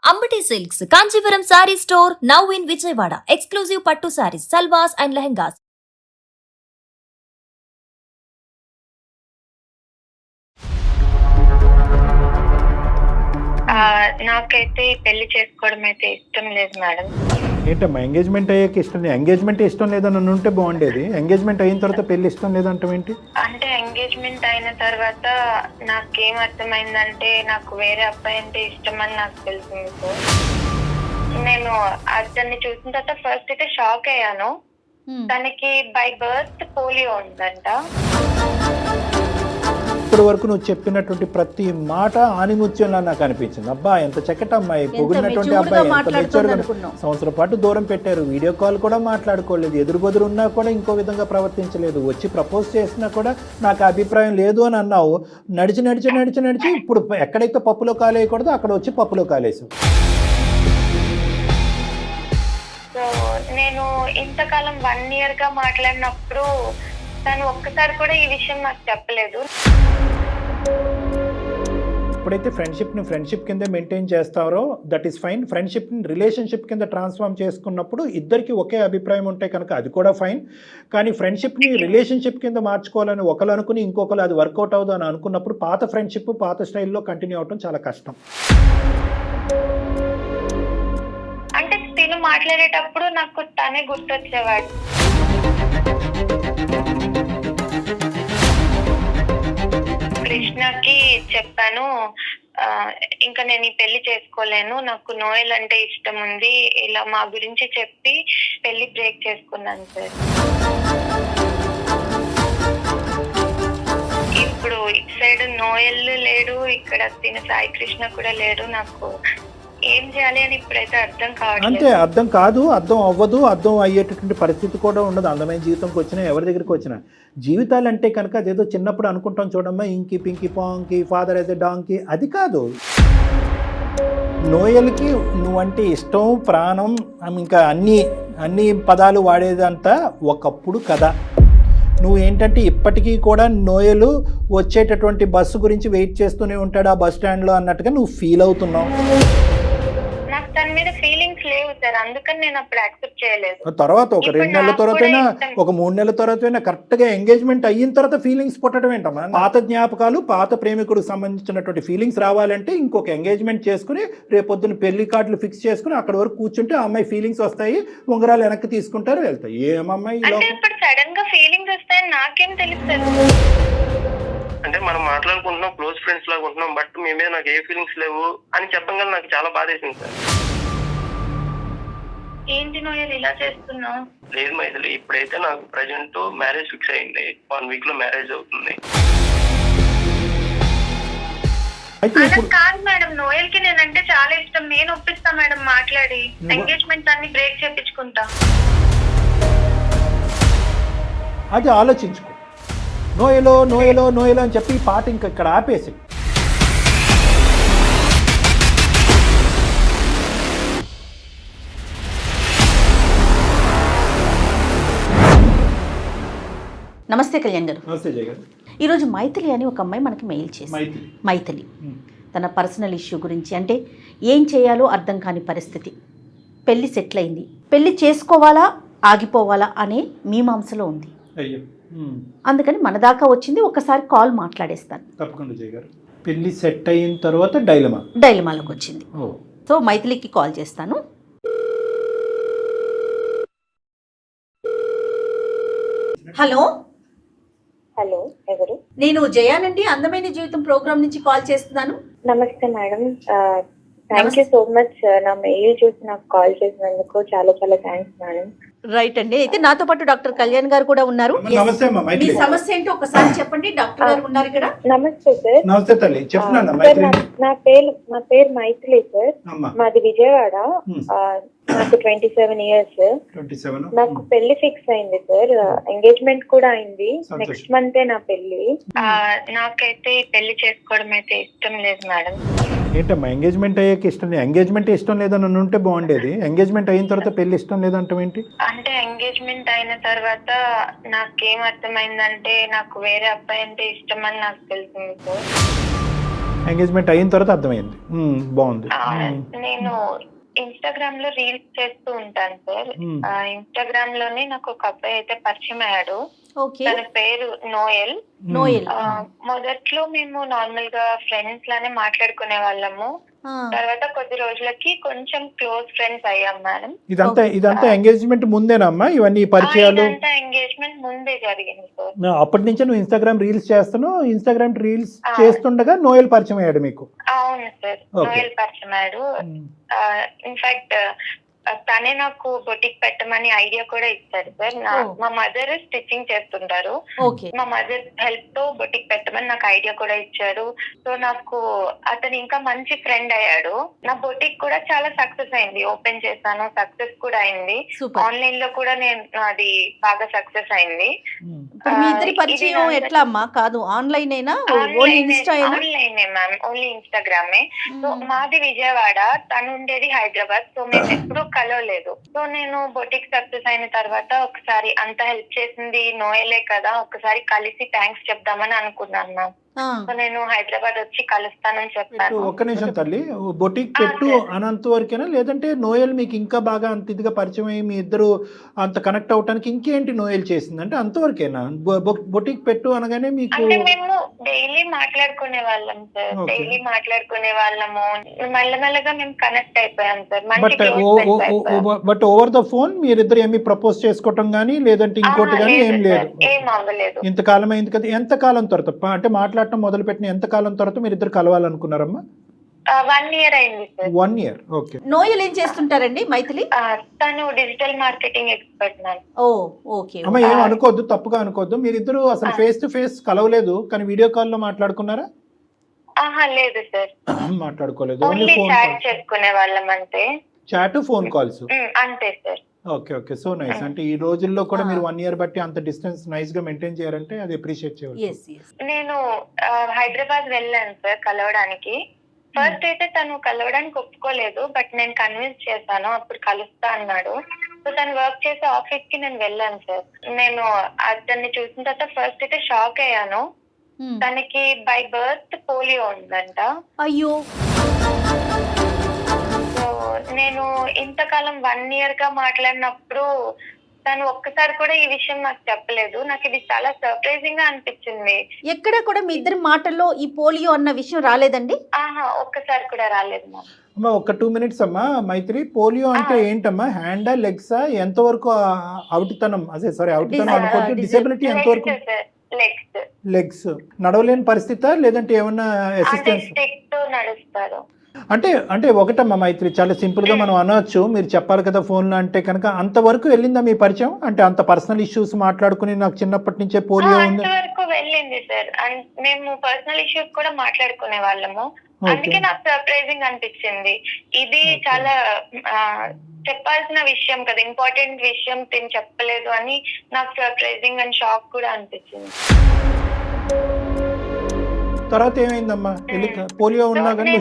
Ambati Silks, Kanchivaram Saree Store, now in Vijayawada. Exclusive Pattu Sarees, Salwas and Lehengas. నాకైతే పెళ్లి చేసుకోవడం అయితే ఇష్టం లేదు మేడం. ఏంటమ్మా ఎంగేజ్మెంట్ అయ్యాక ఇష్టం లేదు? ఎంగేజ్మెంట్ ఇష్టం లేదని ఉంటే బాగుండేది. ఎంగేజ్మెంట్ అయిన తర్వాత పెళ్లి ఇష్టం లేదంటే ఏంటి? అంటే ఎంగేజ్మెంట్ అయిన తర్వాత నాకేం అర్థమైందంటే నాకు వేరే అబ్బాయి అంటే ఇష్టం అని నాకు తెలిసింది సార్. నేను అతన్ని చూసిన తర్వాత ఫస్ట్ అయితే షాక్ అయ్యాను. తనకి బై బర్త్ పోలియో ఉందంట. ఇప్పటి వరకు నువ్వు చెప్పినటువంటి ప్రతి మాట ఆనిముత్యంలా నాకు అనిపించింది. అబ్బా ఎంత చక్కటి అమ్మాయి, పొగిడినటువంటి అబ్బాయి, ఎంత మెచ్యూర్గా సంవత్సరం పాటు దూరం పెట్టారు, వీడియో కాల్ కూడా మాట్లాడుకోలేదు, ఎదురు బదురు ఉన్నా కూడా ఇంకో విధంగా ప్రవర్తించలేదు, వచ్చి ప్రపోజ్ చేసినా కూడా నాకు అభిప్రాయం లేదు అని అన్నావు. నడిచి నడిచి నడిచి నడిచి ఇప్పుడు ఎక్కడైతే పప్పులో కాలేయకూడదో అక్కడ వచ్చి పప్పులో కాలేసావు. సో నేను ఇంతకాలం 1 year గా మాట్లాడినప్పుడు తను ఒక్కసారి కూడా ఈ విషయం నాకు చెప్పలేదు. ఎప్పుడైతే ఫ్రెండ్షిప్ కింద మెయింటైన్ చేస్తారో దట్ ఈస్ ఫైన్. ఫ్రెండ్షిప్ని రిలేషన్షిప్ కింద ట్రాన్స్ఫార్మ్ చేసుకున్నప్పుడు ఇద్దరికి ఒకే అభిప్రాయం ఉంటే కనుక అది కూడా ఫైన్. కానీ ఫ్రెండ్షిప్ని రిలేషన్షిప్ కింద మార్చుకోవాలని ఒకరు అనుకుని ఇంకొకరు అది వర్కౌట్ అవ్వదు అని అనుకున్నప్పుడు పాత ఫ్రెండ్షిప్ పాత స్టైల్లో కంటిన్యూ అవడం చాలా కష్టం. అంటే తిను మాట్లాడేటప్పుడు నాకు తనే గుర్తొచ్చేవాడు. కృష్ణకి చెప్పాను, ఇంకా నేను ఈ పెళ్లి చేసుకోలేను, నాకు నోయల్ అంటే ఇష్టం ఉంది, ఇలా మా గురించి చెప్పి పెళ్లి బ్రేక్ చేసుకున్నాను సార్. ఇప్పుడు ఇటు సైడ్ నోయల్ లేడు, ఇక్కడ తిన సాయి కృష్ణ కూడా లేడు. నాకు ఏం చేయాలి అని ఇప్పుడైతే అర్థం కావట్లేదు. అంటే అర్థం కాదు, అర్థం అవ్వదు, అర్థం అయ్యేటటువంటి పరిస్థితి కూడా ఉండదు. అందమైన జీవితంకి వచ్చినా ఎవరి దగ్గరికి వచ్చినా జీవితాలు అంటే కనుక అదేదో చిన్నప్పుడు అనుకుంటాం చూడమ్మా, ఇంకి పింకి పాంకి ఫాదర్ అయితే డాంకి, అది కాదు. నోయల్కి నువ్వంటే ఇష్టం, ప్రాణం, ఇంకా అన్ని పదాలు వాడేదంతా ఒకప్పుడు కదా. నువ్వు ఏంటంటే ఇప్పటికీ కూడా నోయలు వచ్చేటటువంటి బస్సు గురించి వెయిట్ చేస్తూనే ఉంటాడు ఆ బస్ స్టాండ్లో అన్నట్టుగా నువ్వు ఫీల్ అవుతున్నావు. నాకు తన మీద ఫీలింగ్స్ లేవు సార్, అందుకని నేను అప్పుడు యాక్సెప్ట్ చేయలేదు. తర్వాత ఒక 2 నెలల తర్వాతైనా ఒక 3 నెలల తర్వాతైనా కరెక్ట్గా ఎంగేజ్మెంట్ అయిన తర్వాత ఫీలింగ్స్ పుట్టడం ఏంటమ్మా? పాత జ్ఞాపకాలు, పాత ప్రేమికుడికి సంబంధించినటువంటి ఫీలింగ్స్ రావాలంటే ఇంకొక ఎంగేజ్మెంట్ చేసుకుని రేపొద్దున పెళ్లి కార్డులు ఫిక్స్ చేసుకుని అక్కడ వరకు కూర్చుంటే ఆ అమ్మాయి ఫీలింగ్స్ వస్తాయి, ఉంగరాలు వెనక్కి తీసుకుంటారు, వెళ్తాయి. ఏమమ్మాయి ఇప్పుడు సడన్ గా ఫీలింగ్స్ వస్తాయని నాకేం తెలుస్తుంది? అంటే మనం మాట్లాడుకుంటున్నాం, క్లోజ్ ఫ్రెండ్స్ లాగా ఉంటున్నాం, బట్ మీ మీద నాకు ఏ ఫీలింగ్స్ లేవు అని చెప్పగల నాకు చాలా బాధేసింది సార్. ఏంటి నోయల్ ఇలా చేస్తున్నావు? లేదు మైథిలి, ఇప్పుడైతే నాకు ప్రజెంట్ మ్యారేజ్ ఫిక్స్ అయింది, 1 week లో మ్యారేజ్ అవుతుంది. అలా కాదు మేడం, నోయల్ కి నేనంటే చాలా ఇష్టం, నేను ఒప్పిస్తా మేడం మాట్లాడి, ఎంగేజ్మెంట్ అన్ని బ్రేక్ చేపించుకుంటా. అది ఆలోచించుకో. నోయలో నోయలో నోయలో అని చెప్పి ఈ పాట ఇంకా ఇక్కడ ఆపేసి నమస్తే కళ్యాణ్ గారు. నమస్తే జయ గారు. ఈరోజు మైథిలి అని ఒక అమ్మాయి మనకి మెయిల్ చేసింది. మైథిలి తన పర్సనల్ ఇష్యూ గురించి, అంటే ఏం చేయాలో అర్థం కాని పరిస్థితి, పెళ్లి సెటిల్ అయింది, పెళ్లి చేసుకోవాలా ఆగిపోవాలా అనే మీమాంసలో ఉంది. అయ్యో, అందుకని మన దాకా వచ్చింది, ఒకసారి కాల్ మాట్లాడేస్తాను. తప్పకుండా జయ గారు. పెళ్లి సెట్ అయిన తర్వాత డైలమాలోకి వచ్చింది. సో మైథిలికి కాల్ చేస్తాను. హలో హలో, ఎవరు? నేను జయానండి, అందమైన జీవితం ప్రోగ్రామ్ నుంచి కాల్ చేస్తున్నాను. నమస్తే madam, thank you so much. నా మెయిల్ చూసి నాకు కాల్ చేసినందుకు చాలా చాలా థ్యాంక్స్ మేడం. రైట్ అండి, అయితే నాతో పాటు డాక్టర్ కళ్యాణ్ గారు కూడా ఉన్నారు. మీ సమస్య ఏంటో ఒకసారి చెప్పండి, డాక్టర్ గారు ఉన్నారు ఇక్కడ. నమస్తే సార్. నమస్తే తల్లి, చెప్తున్నాను. నా పేరు మైథిలి సార్, మాది విజయవాడ. నాకు 27 years. నాకు పెళ్లి ఫిక్స్ అయింది సార్, ఎంగేజ్మెంట్ కూడా అయింది, నెక్స్ట్ మంతే నా పెళ్లి. నాకైతే పెళ్లి చేసుకోవడం అయితే ఇష్టం లేదు మేడం. ఏంటమ్మా ఎంగేజ్మెంట్ అయ్యాక ఇష్టం లేదు? ఎంగేజ్మెంట్ ఇష్టం లేదని ఉంటే బాగుండేది. ఎంగేజ్మెంట్ అయిన తర్వాత పెళ్లి ఇష్టం లేదంటే ఏంటి? అంటే ఎంగేజ్మెంట్ అయిన తర్వాత నాకేం అర్థమైందంటే నాకు వేరే అబ్బాయి అంటే ఇష్టం అని నాకు తెలిసింది సార్. ఎంగేజ్మెంట్ అయిన తర్వాత అర్థమైంది. బాగుంది. నేను ఇన్స్టాగ్రామ్ లో రీల్స్ చేస్తూ ఉంటాను సార్. ఇన్స్టాగ్రామ్ లోనే నాకు ఒక అబ్బాయి అయితే పరిచయం అయ్యాడు. తన పేరు నోయల్. మొదట్లో మేము నార్మల్ గా ఫ్రెండ్స్ లానే మాట్లాడుకునే వాళ్ళము. తర్వాత కొద్ది రోజులకి కొంచెం క్లోజ్ ఫ్రెండ్స్ అయ్యాం మేడం. ఇదంతా ఎంగేజ్మెంట్ ముందేనమ్మా ఇవన్నీ పరిచయాలు? ఎంగేజ్మెంట్ ముందే జరిగింది సార్. అప్పటి నుంచే నువ్వు ఇన్స్టాగ్రామ్ రీల్స్ చేస్తున్నావు. ఇన్స్టాగ్రామ్ రీల్స్ చేస్తుండగా నోయల్ పరిచయం అయ్యాడు మీకు? అవును సార్, నోయల్ పరిచయం అయ్యాడు. ఇన్ఫాక్ట్ తనే నాకు బొటిక్ పెట్టమని ఐడియా కూడా ఇచ్చారు సార్. మా మదర్ స్టిచ్చింగ్ చేస్తుంటారు. మా మదర్ హెల్ప్ తో బొటిక్ పెట్టమని నాకు ఐడియా కూడా ఇచ్చారు. సో నాకు అతను ఇంకా మంచి ఫ్రెండ్ అయ్యాడు. నా బొటిక్ కూడా చాలా సక్సెస్ అయింది. ఓపెన్ చేశాను, సక్సెస్ కూడా అయింది. ఆన్లైన్ లో కూడా నేను అది బాగా సక్సెస్ అయింది. ఎట్లా అమ్మా? కాదు, ఆన్లైన్ ఆన్లైన్ మ్యామ్, ఓన్లీ ఇన్స్టాగ్రామే. సో మాది విజయవాడ, తను ఉండేది హైదరాబాద్. సో మేము ఎప్పుడు కలవలేదు. సో నేను బొటిక్ సక్సెస్ అయిన తర్వాత ఒకసారి అంత హెల్ప్ చేసింది నోయలే కదా, ఒకసారి కలిసి థ్యాంక్స్ చెప్దామని అనుకున్నాను మ్యామ్. సో నేను హైదరాబాద్ వచ్చి కలుస్తానని చెప్పాను. ఒక్క నిమిషం తల్లి, బొటిక్ పెట్టు అనంత వరకేనా, లేదంటే నోయల్ మీకు ఇంకా బాగా అంత ఇదిగా పరిచయం అయ్యి మీ ఇద్దరు అంత కనెక్ట్ అవడానికి ఇంకేంటి నోయల్ చేసింది అంటే అంతవరకేనా? బొటిక్ పెట్టు అనగానే మీకు? మేము డైలీ మాట్లాడుకునే వాళ్ళం సార్, డైలీ మాట్లాడుకునే వాళ్ళము. మెల్లమెల్లగా మేము కనెక్ట్ అయిపోయాం sir. But over the phone మీరిద్దరు ఏమి ప్రపోజ్ చేసుకోవటం గానీ లేదంటే ఇంకోటి గానీ ఏం లేదు? ఏం అవ్వలేదు. ఇంతకాలం అయింది కదా, ఎంత కాలం తర్వాత అంటే మాట్లాడటం మొదలు పెట్టిన ఎంత కాలం తర్వాత మీరు ఇద్దరు కలవాలనుకున్నారమ్మా? 1 year అయింది సార్. 1 year. ఓకే. నోయల్ ఏం చేస్తుంటారండి మైథిలి? తను digital marketing expert ma'am. Okay. అమ్మ ఏం అనుకోవద్దు, తప్పుగా అనుకోవద్దు. మీరిద్దరు అసలు ఫేస్ టు ఫేస్ కలవలేదు, కానీ వీడియో కాల్ లో మాట్లాడుకున్నారా? లేదు సార్, మాట్లాడుకోలేదు. ఓన్లీ చాట్ చేసుకునే వాళ్ళం అంతే. చాట్, ఫోన్ కాల్స్ అంతే సార్. ఓకే. So nice. అంటే ఈ రోజుల్లో కూడా మీరు 1 year బట్టి అంత డిస్టెన్స్ నైస్ గా మెయింటైన్ చేయాలంటే అది అప్రిషియేట్ చేయాలి. నేను హైదరాబాద్ వెళ్ళాను సార్ కలవడానికి. ఫస్ట్ అయితే తను కలవడానికి ఒప్పుకోలేదు, బట్ నేను కన్విన్స్ చేశాను, అప్పుడు కలుస్తా అన్నాడు. సో తను వర్క్ చేసే ఆఫీస్ కి నేను వెళ్ళాను సార్. నేను అతన్ని చూసిన తర్వాత ఫస్ట్ అయితే షాక్ అయ్యాను. తనకి బై బర్త్ పోలియో ఉందంట. అయ్యో. నేను ఇంతకాలం 1 year గా మాట్లాడినప్పుడు తను ఒక్కసారి కూడా ఈ విషయం నాకు చెప్పలేదు. నాకు ఇది చాలా సర్ప్రైజింగ్ గా అనిపించింది. ఎక్కడ కూడా మీ ఇద్దరి మాటల్లో ఈ పోలియో అన్న విషయం రాలేదండి? ఒక్కసారి కూడా రాలేదు అమ్మా. ఒక 2 minutes అమ్మా. మైత్రి, పోలియో అంటే ఏంటమ్మా? హ్యాండా, లెగ్సా? ఎంతవరకు అవుటితనం, అదే సారీ అవుటితనం అనుకోవచ్చు, డిసేబిలిటీ ఎంతవరకు? లెగ్స్. నడవలేని పరిస్థితా లేదంటే ఏమన్నా అసిస్టెన్స్? నడుస్తారు. అంటే ఒకటమ్మా మైత్రి, చాలా సింపుల్ గా మనం అనొచ్చు, మీరు చెప్పాలి కదా ఫోన్ లో అంటే కనుక. అంతవరకు వెళ్ళిందా మీ పరిచయం? అంటే అంత పర్సనల్ ఇష్యూస్ మాట్లాడుకుని నాకు చిన్నప్పటి నుంచే పోలియో ఉంది అంతవరకు వెళ్ళింది సార్. మేము పర్సనల్ ఇష్యూస్ కూడా మాట్లాడుకునే వాళ్ళము. అందుకే నాకు సర్ప్రైజింగ్ అనిపించింది. ఇది చాలా చెప్పాల్సిన విషయం కదా, ఇంపార్టెంట్ విషయం తిని చెప్పలేదు అని నాకు సర్ప్రైజింగ్ అండ్ షాక్ కూడా అనిపించింది. తర్వాత ఏమైందమ్మా? పోలియో ఉన్నా కానీ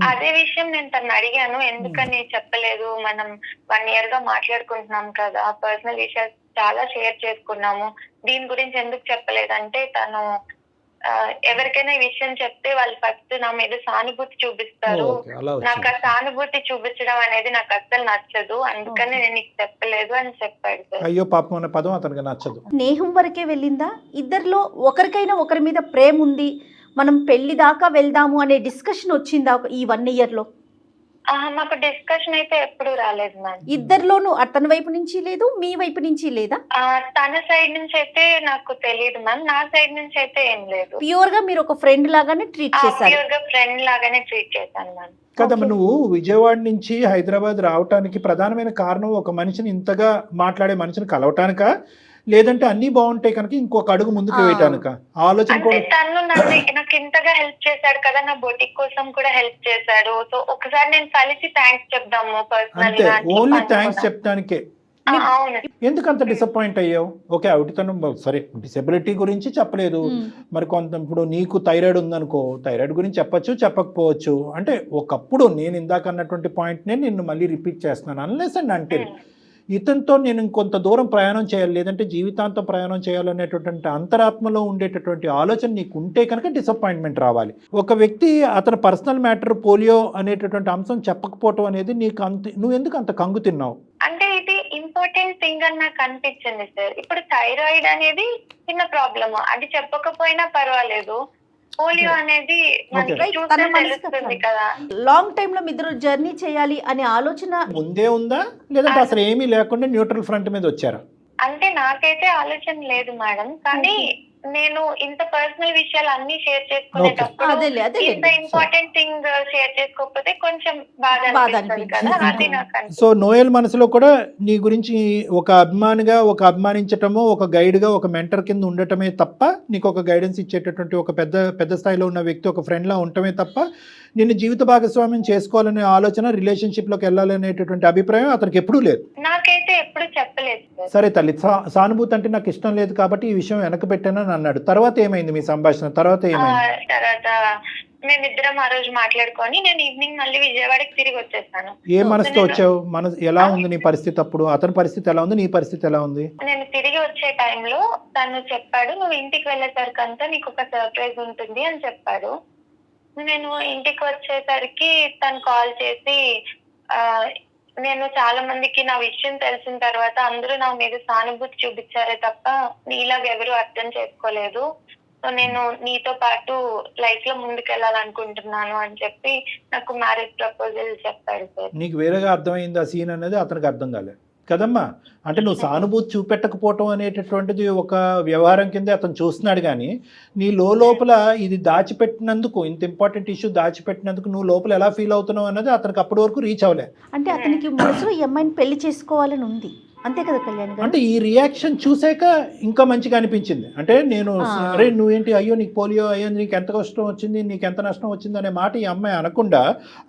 అదే విషయం నేను తను అడిగాను, ఎందుకని చెప్పలేదు, మనం 1 year గా మాట్లాడుకుంటున్నాం కదా, పర్సనల్ విషయాలు చాలా షేర్ చేసుకున్నాము, దీని గురించి ఎందుకు చెప్పలేదంటే తను ఎవరికైనా ఈ విషయం చెప్తే వాళ్ళు ఫస్ట్ నా మీద సానుభూతి చూపిస్తారు. నాకు ఆ సానుభూతి చూపించడం అనేది నాకు అస్సలు నచ్చదు, అందుకని నేను నీకు చెప్పలేదు అని చెప్పాడు. అయ్యో పాపం అనే పదం అతనికి నచ్చదు. స్నేహం వరకే వెళ్ళిందా? ఇద్దరిలో ఒకరికైనా ఒకరి మీద ప్రేమ ఉంది, మనం పెళ్లి దాకా వెళ్దాము అనే డిస్కషన్ వచ్చిందా ఈ 1 year లో? మాకు డిస్కషన్ అయితే ఎప్పుడు రాలేదు మ్యామ్. ఇద్దరిలోనూ అతని వైపు నుంచి లేదు, మీ వైపు నుంచి లేదా? తన సైడ్ నుంచి అయితే నాకు తెలియదు మ్యామ్, నా సైడ్ నుంచి అయితే ఏం లేదు. ప్యూర్ గా మీరు ఒక ఫ్రెండ్ లాగానే ట్రీట్ చేశారు? ప్యూర్ గా ఫ్రెండ్ లాగానే ట్రీట్ చేశాను మ్యామ్. కదమ్మా, నువ్వు విజయవాడ నుంచి హైదరాబాద్ రావటానికి ప్రధానమైన కారణం ఒక మనిషిని ఇంతగా మాట్లాడే మనిషిని కలవటానికా, లేదంటే అన్ని బాగుంటాయి కనుక ఇంకొక అడుగు ముందుకు వేయటానిక ఆలోచన? తను నాకు ఇంతగా హెల్ప్ చేశాడు కదా, నా బొటిక్ కోసం కూడా హెల్ప్ చేశాడు. సో ఒకసారి నేను కలిసి థ్యాంక్స్ చెప్దాము పర్సనల్ గా. ఓన్లీ థ్యాంక్స్ చెప్తానికే? ఎందుకు అంత డిసప్పాయింట్ అయ్యావు? ఓకే, అవుటితనం సరే, డిసెబిలిటీ గురించి చెప్పలేదు, మరి కొంత ఇప్పుడు నీకు థైరాయిడ్ ఉందనుకో, థైరాయిడ్ గురించి చెప్పచ్చు చెప్పకపోవచ్చు. అంటే ఒకప్పుడు నేను ఇందాక అన్నటువంటి పాయింట్నే నిన్ను మళ్ళీ రిపీట్ చేస్తున్నాను, అన్లెస్ అండ్ అంటిల్ ఇతనితో నేను ఇంకొంత దూరం ప్రయాణం చేయాలి, లేదంటే జీవితాంతం ప్రయాణం చేయాలనేటటువంటి అంతరాత్మలో ఉండేటటువంటి ఆలోచన నీకు ఉంటే కనుక డిసప్పాయింట్మెంట్ రావాలి. ఒక వ్యక్తి అతని పర్సనల్ మ్యాటర్ పోలియో అనేటటువంటి అంశం చెప్పకపోవటం అనేది నీకు నువ్వు ఎందుకు అంత కంగు తిన్నావు? అంటే ఇది ఇంపార్టెంట్ థింగ్ అని నాకు అనిపించింది సార్. ఇప్పుడు థైరాయిడ్ అనేది చిన్న ప్రాబ్లమ్, అది చెప్పకపోయినా పర్వాలేదు. పోలియో అనేది మనకి చూస్తే తెలుస్తుంది కదా. లాంగ్ టైమ్ లో మీ ఇద్దరు జర్నీ చేయాలి అనే ఆలోచన ముందే ఉందా, లేదంటే అసలు ఏమీ లేకుండా న్యూట్రల్ ఫ్రంట్ మీద వచ్చారా? అంటే నాకైతే ఆలోచన లేదు మేడం, కానీ నేను ఇంత పర్సనల్ విషయాలు అన్ని షేర్ చేసుకునేటప్పుడు ఇంత ఇంపార్టెంట్ థింగ్ షేర్ చేసుకోకపోతే కొంచెం బాధ అనిపిస్తుంది కదా, అది నాకు. సో నోయల్ మనసులో కూడా నీ గురించి ఒక అభిమానిగా, ఒక అభిమానించటము, ఒక గైడ్గా, ఒక మెంటర్ కింద ఉండటమే తప్ప, నీకు ఒక గైడెన్స్ ఇచ్చేటటువంటి ఒక పెద్ద స్థాయిలో ఉన్న వ్యక్తి, ఒక ఫ్రెండ్లా ఉండటమే తప్ప నిన్ను జీవిత భాగస్వామ్యం చేసుకోవాలనే ఆలోచన, రిలేషన్షిప్లోకి వెళ్ళాలనేటటువంటి అభిప్రాయం అతనికి ఎప్పుడూ లేదు. నాకైతే ఎప్పుడు చెప్పలేదు. సరే తల్లి, సానుభూతి అంటే నాకు ఇష్టం లేదు కాబట్టి ఈ విషయం వెనక పెట్టానని అన్నాడు. తర్వాత ఏమైంది మీ సంభాషణ? తర్వాత ఏమైంది? తర్వాత మేమిద్దరం ఆ రోజు మాట్లాడుకొని నేను ఈవినింగ్ మళ్ళీ విజయవాడకి తిరిగి వచ్చేసాను. ఏ మనసుతో వచ్చావు? ఎలా ఉంది నీ పరిస్థితి అప్పుడు? అతని పరిస్థితి ఎలా ఉంది, నీ పరిస్థితి ఎలా ఉంది? నేను తిరిగి వచ్చే టైంలో తను చెప్పాడు, నువ్వు ఇంటికి వెళ్ళేసరికంతా నీకు ఒక సర్ప్రైజ్ ఉంటుంది అని చెప్పాడు. నేను ఇంటికి వచ్చేసరికి తను కాల్ చేసి, నేను చాలా మందికి నా విషయం తెలిసిన తర్వాత అందరూ నా మీద సానుభూతి చూపించారే తప్ప నీలాగా ఎవరు అర్థం చేసుకోలేదు. సో నేను నీతో పాటు లైఫ్ లో ముందుకెళ్ళాలనుకుంటున్నాను అని చెప్పి నాకు మ్యారేజ్ ప్రపోజల్ చెప్పాడు సార్. నీకు వేరేగా అర్థమైంది ఆ సీన్ అనేది, అతనికి అర్థం కాలేదు కదమ్మా. అంటే నువ్వు సానుభూతి చూపెట్టకపోవటం అనేటటువంటిది ఒక వ్యవహారం కింద అతను చూస్తున్నాడు, కానీ నీ లోపల ఇది దాచిపెట్టినందుకు, ఇంత ఇంపార్టెంట్ ఇష్యూ దాచిపెట్టినందుకు నువ్వు లోపల ఎలా ఫీల్ అవుతున్నావు అన్నది అతనికి అప్పటి వరకు రీచ్ అవ్వలే. అంటే అతనికి మనసులో ఈ అమ్మాయిని పెళ్లి చేసుకోవాలని ఉంది, అంతే కదా కళ్యాణ్ గారు? అంటే ఈ రియాక్షన్ చూసాక ఇంకా మంచిగా అనిపించింది. అంటే నేను అరే నువ్వేంటి, అయ్యో నీకు పోలియో అయ్యో, నీకు ఎంత కష్టం వచ్చింది, నీకు ఎంత నష్టం వచ్చింది అనే మాట ఈ అమ్మాయి అనకుండా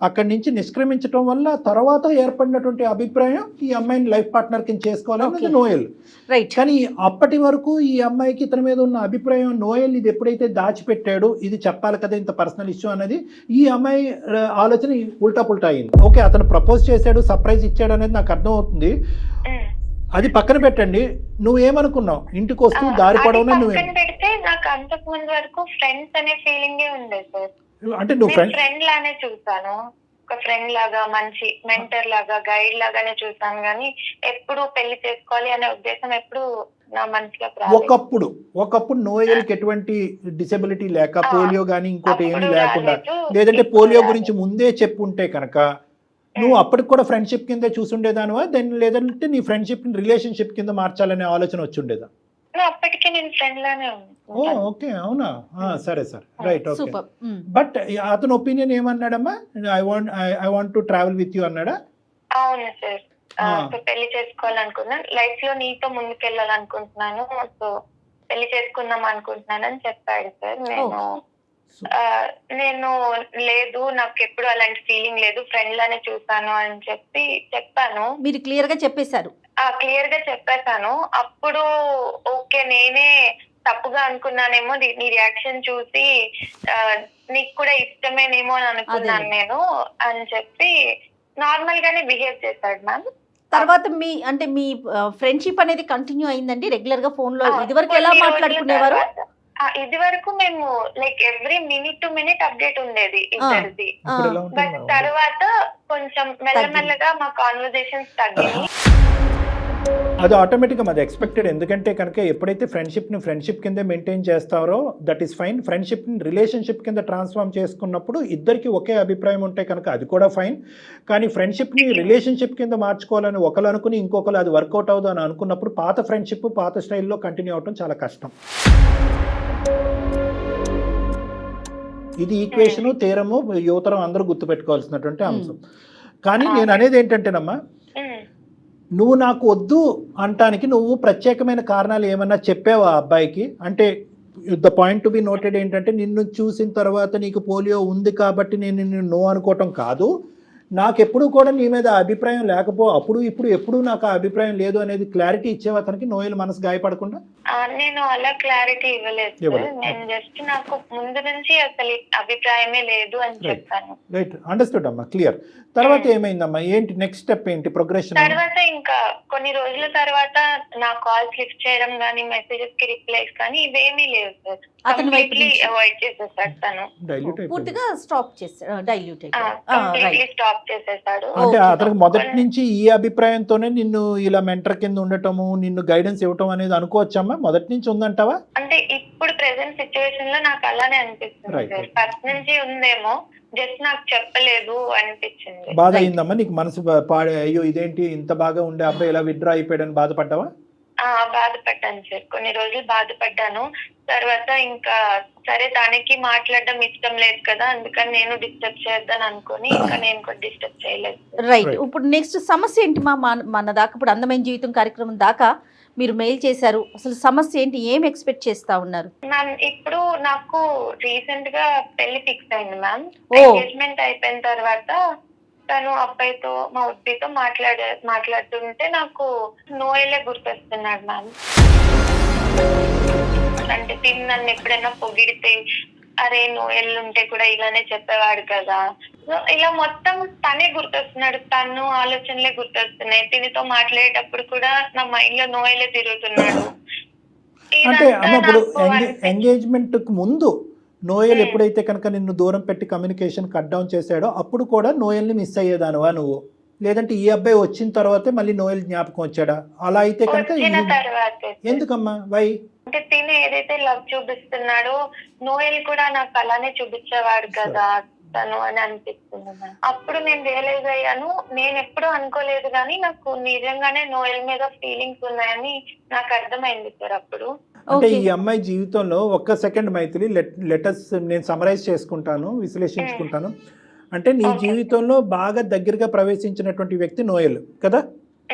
అక్కడి నుంచి నిష్క్రమించడం వల్ల తర్వాత ఏర్పడినటువంటి అభిప్రాయం ఈ అమ్మాయిని లైఫ్ పార్ట్నర్ కింద చేసుకోవాలన్నది నోయల్. రైట్. కానీ అప్పటి వరకు ఈ అమ్మాయికి ఇతని మీద ఉన్న అభిప్రాయం, నోయల్ ఇది ఎప్పుడైతే దాచిపెట్టాడు, ఇది చెప్పాలి కదా ఇంత పర్సనల్ ఇష్యూ అనేది, ఈ అమ్మాయి ఆలోచన ఉల్టా పుల్టా అయింది. ఓకే, అతను ప్రపోజ్ చేశాడు, సర్ప్రైజ్ ఇచ్చాడు అనేది నాకు అర్థం అవుతుంది, అది పక్కన పెట్టండి. నువ్వేమనుకున్నావు ఇంటికి వస్తూ దారి పడవనే? పెడితే నాకు అంతకు ముందు వరకు ఫ్రెండ్స్ అనే ఫీలింగ్ ఉండేది సార్. అంటే నువ్వు ఫ్రెండ్ లానే చూసాను, ఒక ఫ్రెండ్ లాగా, మంచి మెంటర్ లాగా, గైడ్ లాగానే చూసాను, కానీ ఎప్పుడు పెళ్లి చేసుకోవాలి అనే ఉద్దేశం ఎప్పుడు నా మనసులో రాలేదు. ఒకప్పుడు నోయల్కి ఎటువంటి డిసెబిలిటీ లేక, పోలియో గానీ ఇంకోటి ఏమీ లేకుండా, లేదంటే పోలియో గురించి ముందే చెప్పుంటే కనుక నువ్వు అప్పటికి కూడా ఫ్రెండ్షిప్ కింద చూసుండేదానివా, దాన్ని లేదంటే నీ ఫ్రెండ్షిప్ రిలేషన్షిప్ కింద మార్చాలనే ఆలోచన వచ్చి ఉండేదా? అప్పటికే నేను ఫ్రెండ్ లానే ఓ ఓకే, అవునా, సరే సరే, రైట్, ఓకే. బట్ అతని ఒపీనియన్ ఏమన్నాడమ్మా? I want to travel with you అన్నాడా? అవును సార్, పెళ్లి చేసుకోవాలనుకున్నాను, లైఫ్ లో నీతో ముందుకెళ్ళాలనుకుంటున్నాను, సో పెళ్లి చేసుకుందాం అనుకుంటున్నాను అని చెప్పాడు సార్. నేను లేదు, నాకు ఎప్పుడు అలాంటి ఫీలింగ్ లేదు, ఫ్రెండ్ లానే చూసాను అని చెప్పాను. మీరు క్లియర్ గా చెప్పేశారు? క్లియర్ గా చెప్పేశాను. అప్పుడు ఓకే, నేనే తప్పుగా అనుకున్నానేమో, నీ రియాక్షన్ చూసి నీకు కూడా ఇష్టమేనేమో అని అనుకున్నాను నేను అని చెప్పి నార్మల్ గానే బిహేవ్ చేశాడు మ్యామ్. తర్వాత మీ ఫ్రెండ్షిప్ అనేది కంటిన్యూ అయిందండి రెగ్యులర్ గా ఫోన్ లో? ఇదివరకు ఎలా మాట్లాడుకునేవారు? ఇది వరకు మేము like every minute to minute update ఉండేది ఇద్దరిది. బట్ తర్వాత కొంచెం మెల్లమెల్లగా మా కాన్వర్సేషన్స్ తగ్గినాయి. అది ఆటోమేటిక్గా అది ఎక్స్పెక్టెడ్. ఎందుకంటే కనుక ఎప్పుడైతే ఫ్రెండ్షిప్ని ఫ్రెండ్షిప్ కింద మెయింటైన్ చేస్తారో దట్ ఈస్ ఫైన్. ఫ్రెండ్షిప్ని రిలేషన్షిప్ కింద ట్రాన్స్ఫార్మ్ చేసుకున్నప్పుడు ఇద్దరికి ఒకే అభిప్రాయం ఉంటే కనుక అది కూడా ఫైన్. కానీ ఫ్రెండ్షిప్ని రిలేషన్షిప్ కింద మార్చుకోవాలని ఒకరు అనుకుని ఇంకొకరు అది వర్కౌట్ అవుదు అని అనుకున్నప్పుడు పాత ఫ్రెండ్షిప్ పాత స్టైల్లో కంటిన్యూ అవటం చాలా కష్టం. ఇది ఈక్వేషను, థీరము, యువతరం అందరూ గుర్తుపెట్టుకోవాల్సినటువంటి అంశం. కానీ నేను అనేది ఏంటంటేనమ్మా, నువ్వు నాకు వద్దు అంటానికి నువ్వు ప్రత్యేకమైన కారణాలు ఏమన్నా చెప్పావా అబ్బాయికి? అంటే the point to be noted ఏంటంటే, నిన్ను చూసిన తర్వాత నీకు పోలియో ఉంది కాబట్టి నేను నిన్ను నో అనుకోవటం కాదు, నాకు ఎప్పుడు కూడా నీ మీద అభిప్రాయం అప్పుడు ఇప్పుడు ఎప్పుడు నాకు ఆ అభిప్రాయం లేదు అనేది క్లారిటీ ఇచ్చేవా అతనికి, నోయల్ మనసు గాయపడకుండా? నేను అలా క్లారిటీ ఇవ్వలేదు సార్. నేను జస్ట్ నాకు ముందు నుంచి అసలు అభిప్రాయమే లేదు అని చెప్పాను. రైట్, అండర్స్టూడ్ అమ్మా, క్లియర్. తర్వాత ఏమైందమ్మా, ఏంటి నెక్స్ట్ స్టెప్, ఏంటి ప్రోగ్రెషన్? తర్వాత ఇంకా కొన్ని రోజుల తర్వాత నా కాల్స్ లిఫ్ట్ చేయడం కానీ మెసేజెస్ కి రిప్లైస్ కానీ ఇవేమీ లేవు సార్. అతని వైపు నుంచి అవాయిడ్ చేసేసాడు తను, పూర్తిగా స్టాప్ చేస్తాడు, డైల్యూట్ కంప్లీట్లీ స్టాప్ చేసేసాడు. అంటే అతనికి మొదటి నుంచి ఈ అభిప్రాయంతోనే నిన్ను ఇలా మెంటర్ కింద ఉండటము, నిన్ను గైడెన్స్ ఇవ్వటం అనేది అనుకోవచ్చమ్మా? మొదటి నుంచి ఉందంటావా? అంటే ఇప్పుడు ప్రెసెంట్ సిచ్యువేషన్ లో నాకు అలానే అనిపిస్తుంది సార్. ఫస్ట్ నుంచి ఉందేమో, జస్ట్ నాకు చెప్పలేదు అనిపించింది. బాధ అయిందమ్మా నీకు? మనసు పాడే, అయ్యో ఇదేంటి ఇంత బాగా ఉండే అబ్బాయి ఇలా విత్డ్రా అయిపోయాడని బాధపడ్డావా? బాధపడ్డాను సార్, కొన్ని రోజులు బాధపడ్డాను. తర్వాత ఇంకా సరే తనకి మాట్లాడడం ఇష్టం లేదు కదా, అందుకని నేను డిస్టర్బ్ చేద్దాను అనుకుని ఇంకా నేను కూడా డిస్టర్బ్ చేయలేదు. రైట్, ఇప్పుడు నెక్స్ట్ సమస్య ఏంటి మా మన దాకా ఇప్పుడు అందమైన జీవితం కార్యక్రమం దాకా మీరు మెయిల్ చేశారు, అసలు సమస్య ఏంటి, ఏం ఎక్స్పెక్ట్ చేస్తా ఉన్నారు? మ్యామ్ ఇప్పుడు నాకు రీసెంట్ గా పెళ్లి ఫిక్స్ అయింది మ్యామ్. ఎంగేజ్మెంట్ అయిపోయిన తర్వాత తను అబ్బాయితో, మా ఉద్దితో మాట్లాడుతుంటే నాకు నోయలే గుర్తొస్తున్నాడు మ్యామ్. అంటే తిని నన్ను ఎప్పుడైనా పొగిడితే అరే నోయల్ ఉంటే కూడా ఇలానే చెప్పేవాడు కదా, ఇలా మొత్తం తనే గుర్తొస్తున్నాడు, తను ఆలోచనలే గుర్తొస్తున్నాయి. తినితో మాట్లాడేటప్పుడు కూడా నా మైండ్ లో నోయలే తిరుగుతున్నాడు. అంటే అమ్మ ఇప్పుడు ఎంగేజ్మెంట్ కు ముందు నోయల్ ఎప్పుడైతే కనుక నిన్ను దూరం పెట్టి కమ్యూనికేషన్ కట్ డౌన్ చేశాడో అప్పుడు కూడా నోయల్ని మిస్ అయ్యేదానువా నువ్వు? లేదంటే ఈ అబ్బాయి వచ్చిన తర్వాతే మళ్ళీ నోయల్ జ్ఞాపకం వచ్చాడా? అలా అయితే కనుక ఎందుకమ్మా, వై? అంటే తిని ఏదైతే లవ్ చూపిస్తున్నాడో నోయల్ కూడా నాకు అలానే చూపించేవాడు కదా తను అని అనిపిస్తుంది. అప్పుడు నేను రియలైజ్ అయ్యాను, నేను ఎప్పుడు అనుకోలేదు కానీ నాకు నిజంగానే నోయల్ మీద ఫీలింగ్స్ ఉన్నాయని నాకు అర్థమైంది సార్ అప్పుడు. అంటే ఈ అమ్మాయి జీవితంలో ఒక్క సెకండ్ మైథిలి, లెటర్స్ నేను సమరైజ్ చేసుకుంటాను, విశ్లేషించుకుంటాను. అంటే నీ జీవితంలో బాగా దగ్గరగా ప్రవేశించినటువంటి వ్యక్తి నోయల్ కదా?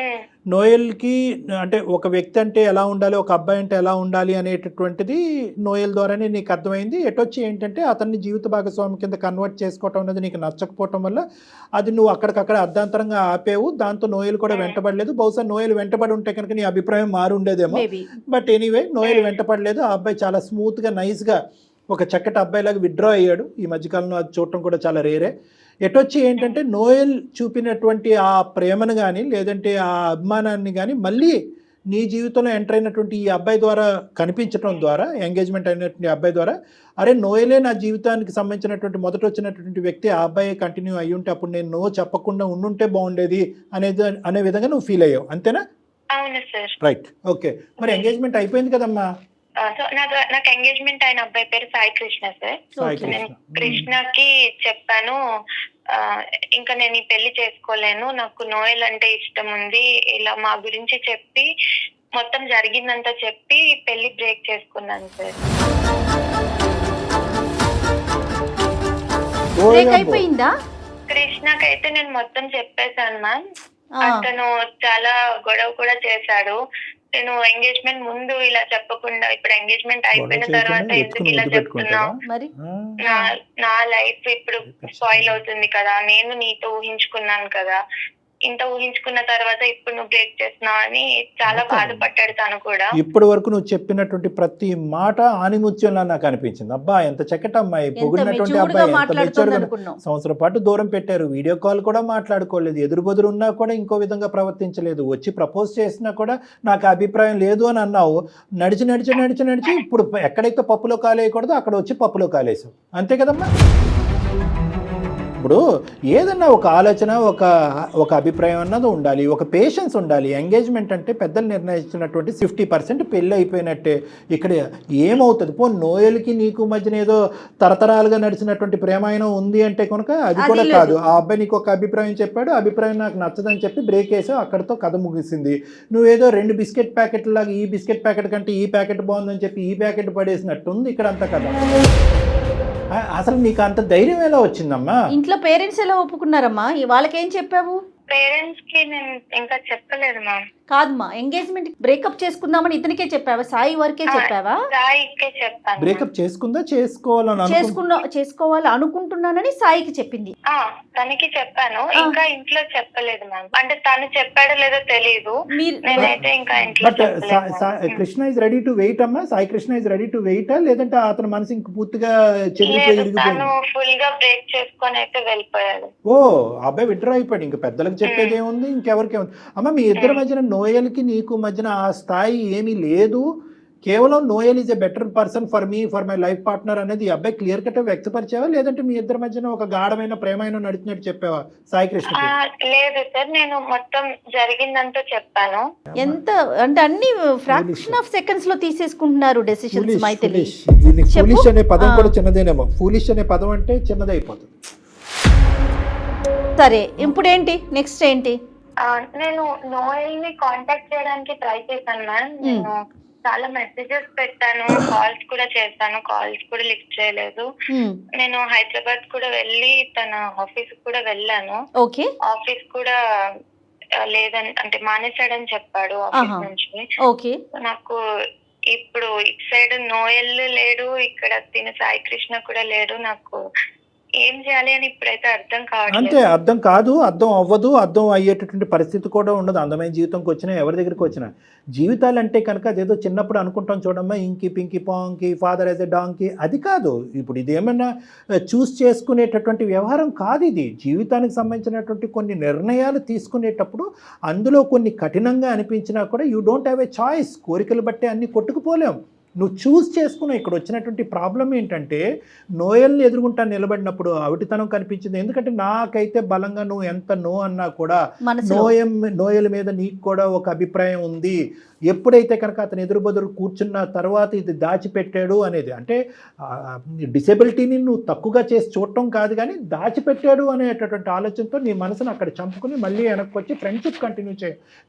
నోయల్కి అంటే ఒక వ్యక్తి అంటే ఎలా ఉండాలి, ఒక అబ్బాయి అంటే ఎలా ఉండాలి అనేటటువంటిది నోయల్ ద్వారానే నీకు అర్థమైంది. ఎటొచ్చి ఏంటంటే అతన్ని జీవిత భాగస్వామి కింద కన్వర్ట్ చేసుకోవటం అనేది నీకు నచ్చకపోవటం వల్ల అది నువ్వు అక్కడికక్కడ అర్ధాంతరంగా ఆపేవు. దాంతో నోయల్ కూడా వెంటబడలేదు. బహుశా నోయల్ వెంటబడి ఉంటే కనుక నీ అభిప్రాయం మారి ఉండేదేమో. బట్ ఎనీవే నోయల్ వెంటపడలేదు. ఆ అబ్బాయి చాలా స్మూత్గా నైస్గా ఒక చక్కటి అబ్బాయిలాగా విత్డ్రా అయ్యాడు. ఈ మధ్యకాలంలో అది చూడటం కూడా చాలా రేరే. ఎటొచ్చి ఏంటంటే నోయల్ చూపినటువంటి ఆ ప్రేమను కానీ లేదంటే ఆ అభిమానాన్ని కానీ మళ్ళీ నీ జీవితంలో ఎంటర్ అయినటువంటి ఈ అబ్బాయి ద్వారా కనిపించడం ద్వారా, ఎంగేజ్మెంట్ అయినటువంటి అబ్బాయి ద్వారా, అరే నోయలే నా జీవితానికి సంబంధించినటువంటి మొదట వచ్చినటువంటి వ్యక్తి, ఆ అబ్బాయి కంటిన్యూ అయ్యి ఉంటే అప్పుడు నేను నో చెప్పకుండా ఉండుంటే బాగుండేది అనే విధంగా నువ్వు ఫీల్ అయ్యావు, అంతేనా? అవును సార్. Right, okay. మరి ఎంగేజ్మెంట్ అయిపోయింది కదమ్మా? సో నాకు ఎంగేజ్మెంట్ అయిన అబ్బాయి పేరు సాయి కృష్ణ సార్. నేను కృష్ణకి చెప్పాను, ఇంకా నేను ఈ పెళ్లి చేసుకోలేను, నాకు నోయల్ అంటే ఇష్టం ఉంది, ఇలా మా గురించి చెప్పి మొత్తం జరిగిందంతా చెప్పి పెళ్లి బ్రేక్ చేసుకున్నాను సార్. అయిపోయిందా? కృష్ణకైతే నేను మొత్తం చెప్పేశాను మ్యామ్. అతను చాలా గొడవ కూడా చేశాడు. నేను ఎంగేజ్మెంట్ ముందు ఇలా చెప్పకుండా ఇప్పుడు ఎంగేజ్మెంట్ అయిపోయిన తర్వాత ఎందుకు ఇలా చెప్తున్నావు, నా లైఫ్ ఇప్పుడు స్పాయిల్ అవుతుంది కదా, నేను నీతో ఊహించుకున్నాను కదా, ఇంత ఊహించుకున్న తర్వాత ఇప్పుడు నువ్వు బ్రేక్ చేస్తున్నావు అని చాలా బాధపడ్డాడు తను కూడా. ఇప్పటి వరకు నువ్వు చెప్పినటువంటి ప్రతి మాట ఆనిముత్యంలా నాకు అనిపించింది. అబ్బా ఎంత చక్కటి అమ్మాయి, పొగిడినటువంటి అబ్బాయి, ఎంత మెచ్యూర్గా. సంవత్సరం పాటు దూరం పెట్టారు, వీడియో కాల్ కూడా మాట్లాడుకోలేదు, ఎదురుబెదురు ఉన్నా కూడా ఇంకో విధంగా ప్రవర్తించలేదు, వచ్చి ప్రపోజ్ చేసినా కూడా నాకు అభిప్రాయం లేదు అని అన్నావు. నడిచి నడిచి నడిచి నడిచి ఇప్పుడు ఎక్కడైతే పప్పులో కాలేయకూడదో అక్కడ వచ్చి పప్పులో కాలేసావు, అంతే కదమ్మా? ఇప్పుడు ఏదన్నా ఒక ఆలోచన, ఒక అభిప్రాయం అన్నది ఉండాలి, ఒక పేషెన్స్ ఉండాలి. ఎంగేజ్మెంట్ అంటే పెద్దలు నిర్ణయించినటువంటి 50% పెళ్ళి అయిపోయినట్టే. ఇక్కడ ఏమవుతుంది, నోయల్కి నీకు మధ్యన ఏదో తరతరాలుగా నడిచినటువంటి ప్రేమాయణం ఉంది అంటే కనుక అది కూడా కాదు. ఆ అబ్బాయి నీకు ఒక అభిప్రాయం చెప్పాడు, అభిప్రాయం నాకు నచ్చదని చెప్పి బ్రేక్ వేసావు, అక్కడితో కథ ముగిసింది. నువ్వేదో 2 బిస్కెట్ ప్యాకెట్ లాగా ఈ బిస్కెట్ ప్యాకెట్ కంటే ఈ ప్యాకెట్ బాగుందని చెప్పి ఈ ప్యాకెట్ పడేసినట్టుంది ఇక్కడ అంతా కథ. అసలు నీకు అంత ధైర్యం ఎలా వచ్చిందమ్మా? ఇంట్లో పేరెంట్స్ ఎలా ఒప్పుకున్నారమ్మా? వాళ్ళకేం చెప్పావు? పేరెంట్స్ కి నేను ఇంకా చెప్పలేదు మ్యామ్. కాదమ్మా, ఎంగేజ్మెంట్ బ్రేకప్ చేసుకుందామని ఇతనికే చెప్పావా, సాయి వరకే చెప్పావా? సాయికే చెప్పాను. బ్రేకప్ చేసుకుందా చేసుకోవాలని చేసుకోవాలి అనుకుంటున్నానని సాయికి చెప్పింది. తనకి చెప్పాను, ఇంకా ఇంట్లో చెప్పలేదు మ్యామ్. అంటే తను చెప్పాడో లేదో తెలియదు, నేనైతే ఇంకా ఇంట్లో చెప్పలేదు. Krishna is ready to wait అమ్మా, Sai Krishna is ready to వెయిటా, లేదంటే అతని మనసు ఇంక పూర్తిగా తను ఫుల్ గా బ్రేక్ చేసుకొని అయితే వెళ్ళిపోయాడు. ఓ అబ్బాయి విడ్రా అయిపోయాడు, ఇంక పెద్దలకు చెప్పేది ఏముంది, ఇంకెవరికి ఏముంది అమ్మ. మీ ఇద్దరి మధ్యన నోయల్కి నీకు మధ్యన ఆ స్థాయి ఏమీ లేదు, కేవలం Noel is a better person for me, for my life partner అనేది అబ్బాయి క్లియర్ కట్ వ్యక్తపరిచావా, లేదంటే మీ ఇద్దరి మధ్యన ఒక గాఢమైన ప్రేమైన నడిచినట్టు చెప్పావా సాయి కృష్ణ? లేదు సార్, నేను మొత్తం జరిగిందంతా చెప్పాను. ఎంత అంటే అన్ని ఫ్రాక్షన్ ఆఫ్ సెకండ్స్ లో తీసేసుకుంటున్నారు డెసిషన్స్. మైథిలి ఫూలిష్ అనే పదం కూడా చిన్నదేనేమో, ఫూలిష్ అనే పదం అంటే చిన్నదైపోతుంది. సరే ఇప్పుడేంటి, నెక్స్ట్ ఏంటి? నేను నోయల్ ని కాంటాక్ట్ చేయడానికి ట్రై చేశాను మ్యామ్. నేను చాలా మెసేజెస్ పెట్టాను, కాల్స్ కూడా చేశాను, కాల్స్ కూడా లిఫ్ట్ చేయలేదు. నేను హైదరాబాద్ కూడా వెళ్ళి తన ఆఫీస్ కూడా వెళ్ళాను. ఓకే, ఆఫీస్ కూడా లేదని అంటే మానేశాడని చెప్పాడు ఆఫీస్ నుంచి. ఓకే, నాకు ఇప్పుడు ఇటు సైడ్ నోయల్ లేడు, ఇక్కడ తిన సాయి కృష్ణ కూడా లేడు. నాకు ఏం చేయాలి అని ఇప్పుడైతే అర్థం కావట్లేదు. అంటే అర్థం కాదు, అర్థం అవ్వదు, అర్థం అయ్యేటటువంటి పరిస్థితి కూడా ఉండదు. అందమైన జీవితంకి వచ్చినా ఎవరి దగ్గరికి వచ్చినా జీవితాలు అంటే కనుక అదేదో చిన్నప్పుడు అనుకుంటాం చూడమ్మా, ఇంకి పింకి పాంకి ఫాదర్ యాజ్ ఎ డాంకి, అది కాదు. ఇప్పుడు ఇది ఏమన్నా చూస్ చేసుకునేటటువంటి వ్యవహారం కాదు. ఇది జీవితానికి సంబంధించినటువంటి కొన్ని నిర్ణయాలు తీసుకునేటప్పుడు అందులో కొన్ని కఠినంగా అనిపించినా కూడా you don't have a choice. కోరికలు బట్టే అన్ని కొట్టుకుపోలేం. నువ్వు చూస్ చేసుకున్నావు. ఇక్కడ వచ్చినటువంటి ప్రాబ్లం ఏంటంటే నోయల్ని ఎదుర్కొంటా నిలబడినప్పుడు అవిటితనం కనిపించింది. ఎందుకంటే నాకైతే బలంగా నువ్వు ఎంత నో అన్నా కూడా నోయల్ మీద నీకు కూడా ఒక అభిప్రాయం ఉంది. ఎప్పుడైతే కనుక అతను ఎదురుబదురు కూర్చున్న తర్వాత ఇది దాచిపెట్టాడు అనేది, అంటే డిసేబిలిటీని నువ్వు తక్కువగా చేసి చూడటం కాదు, కానీ దాచిపెట్టాడు అనేటటువంటి ఆలోచనతో నీ మనసును అక్కడ చంపుకుని మళ్ళీ వెనక్కి వచ్చి ఫ్రెండ్షిప్ కంటిన్యూ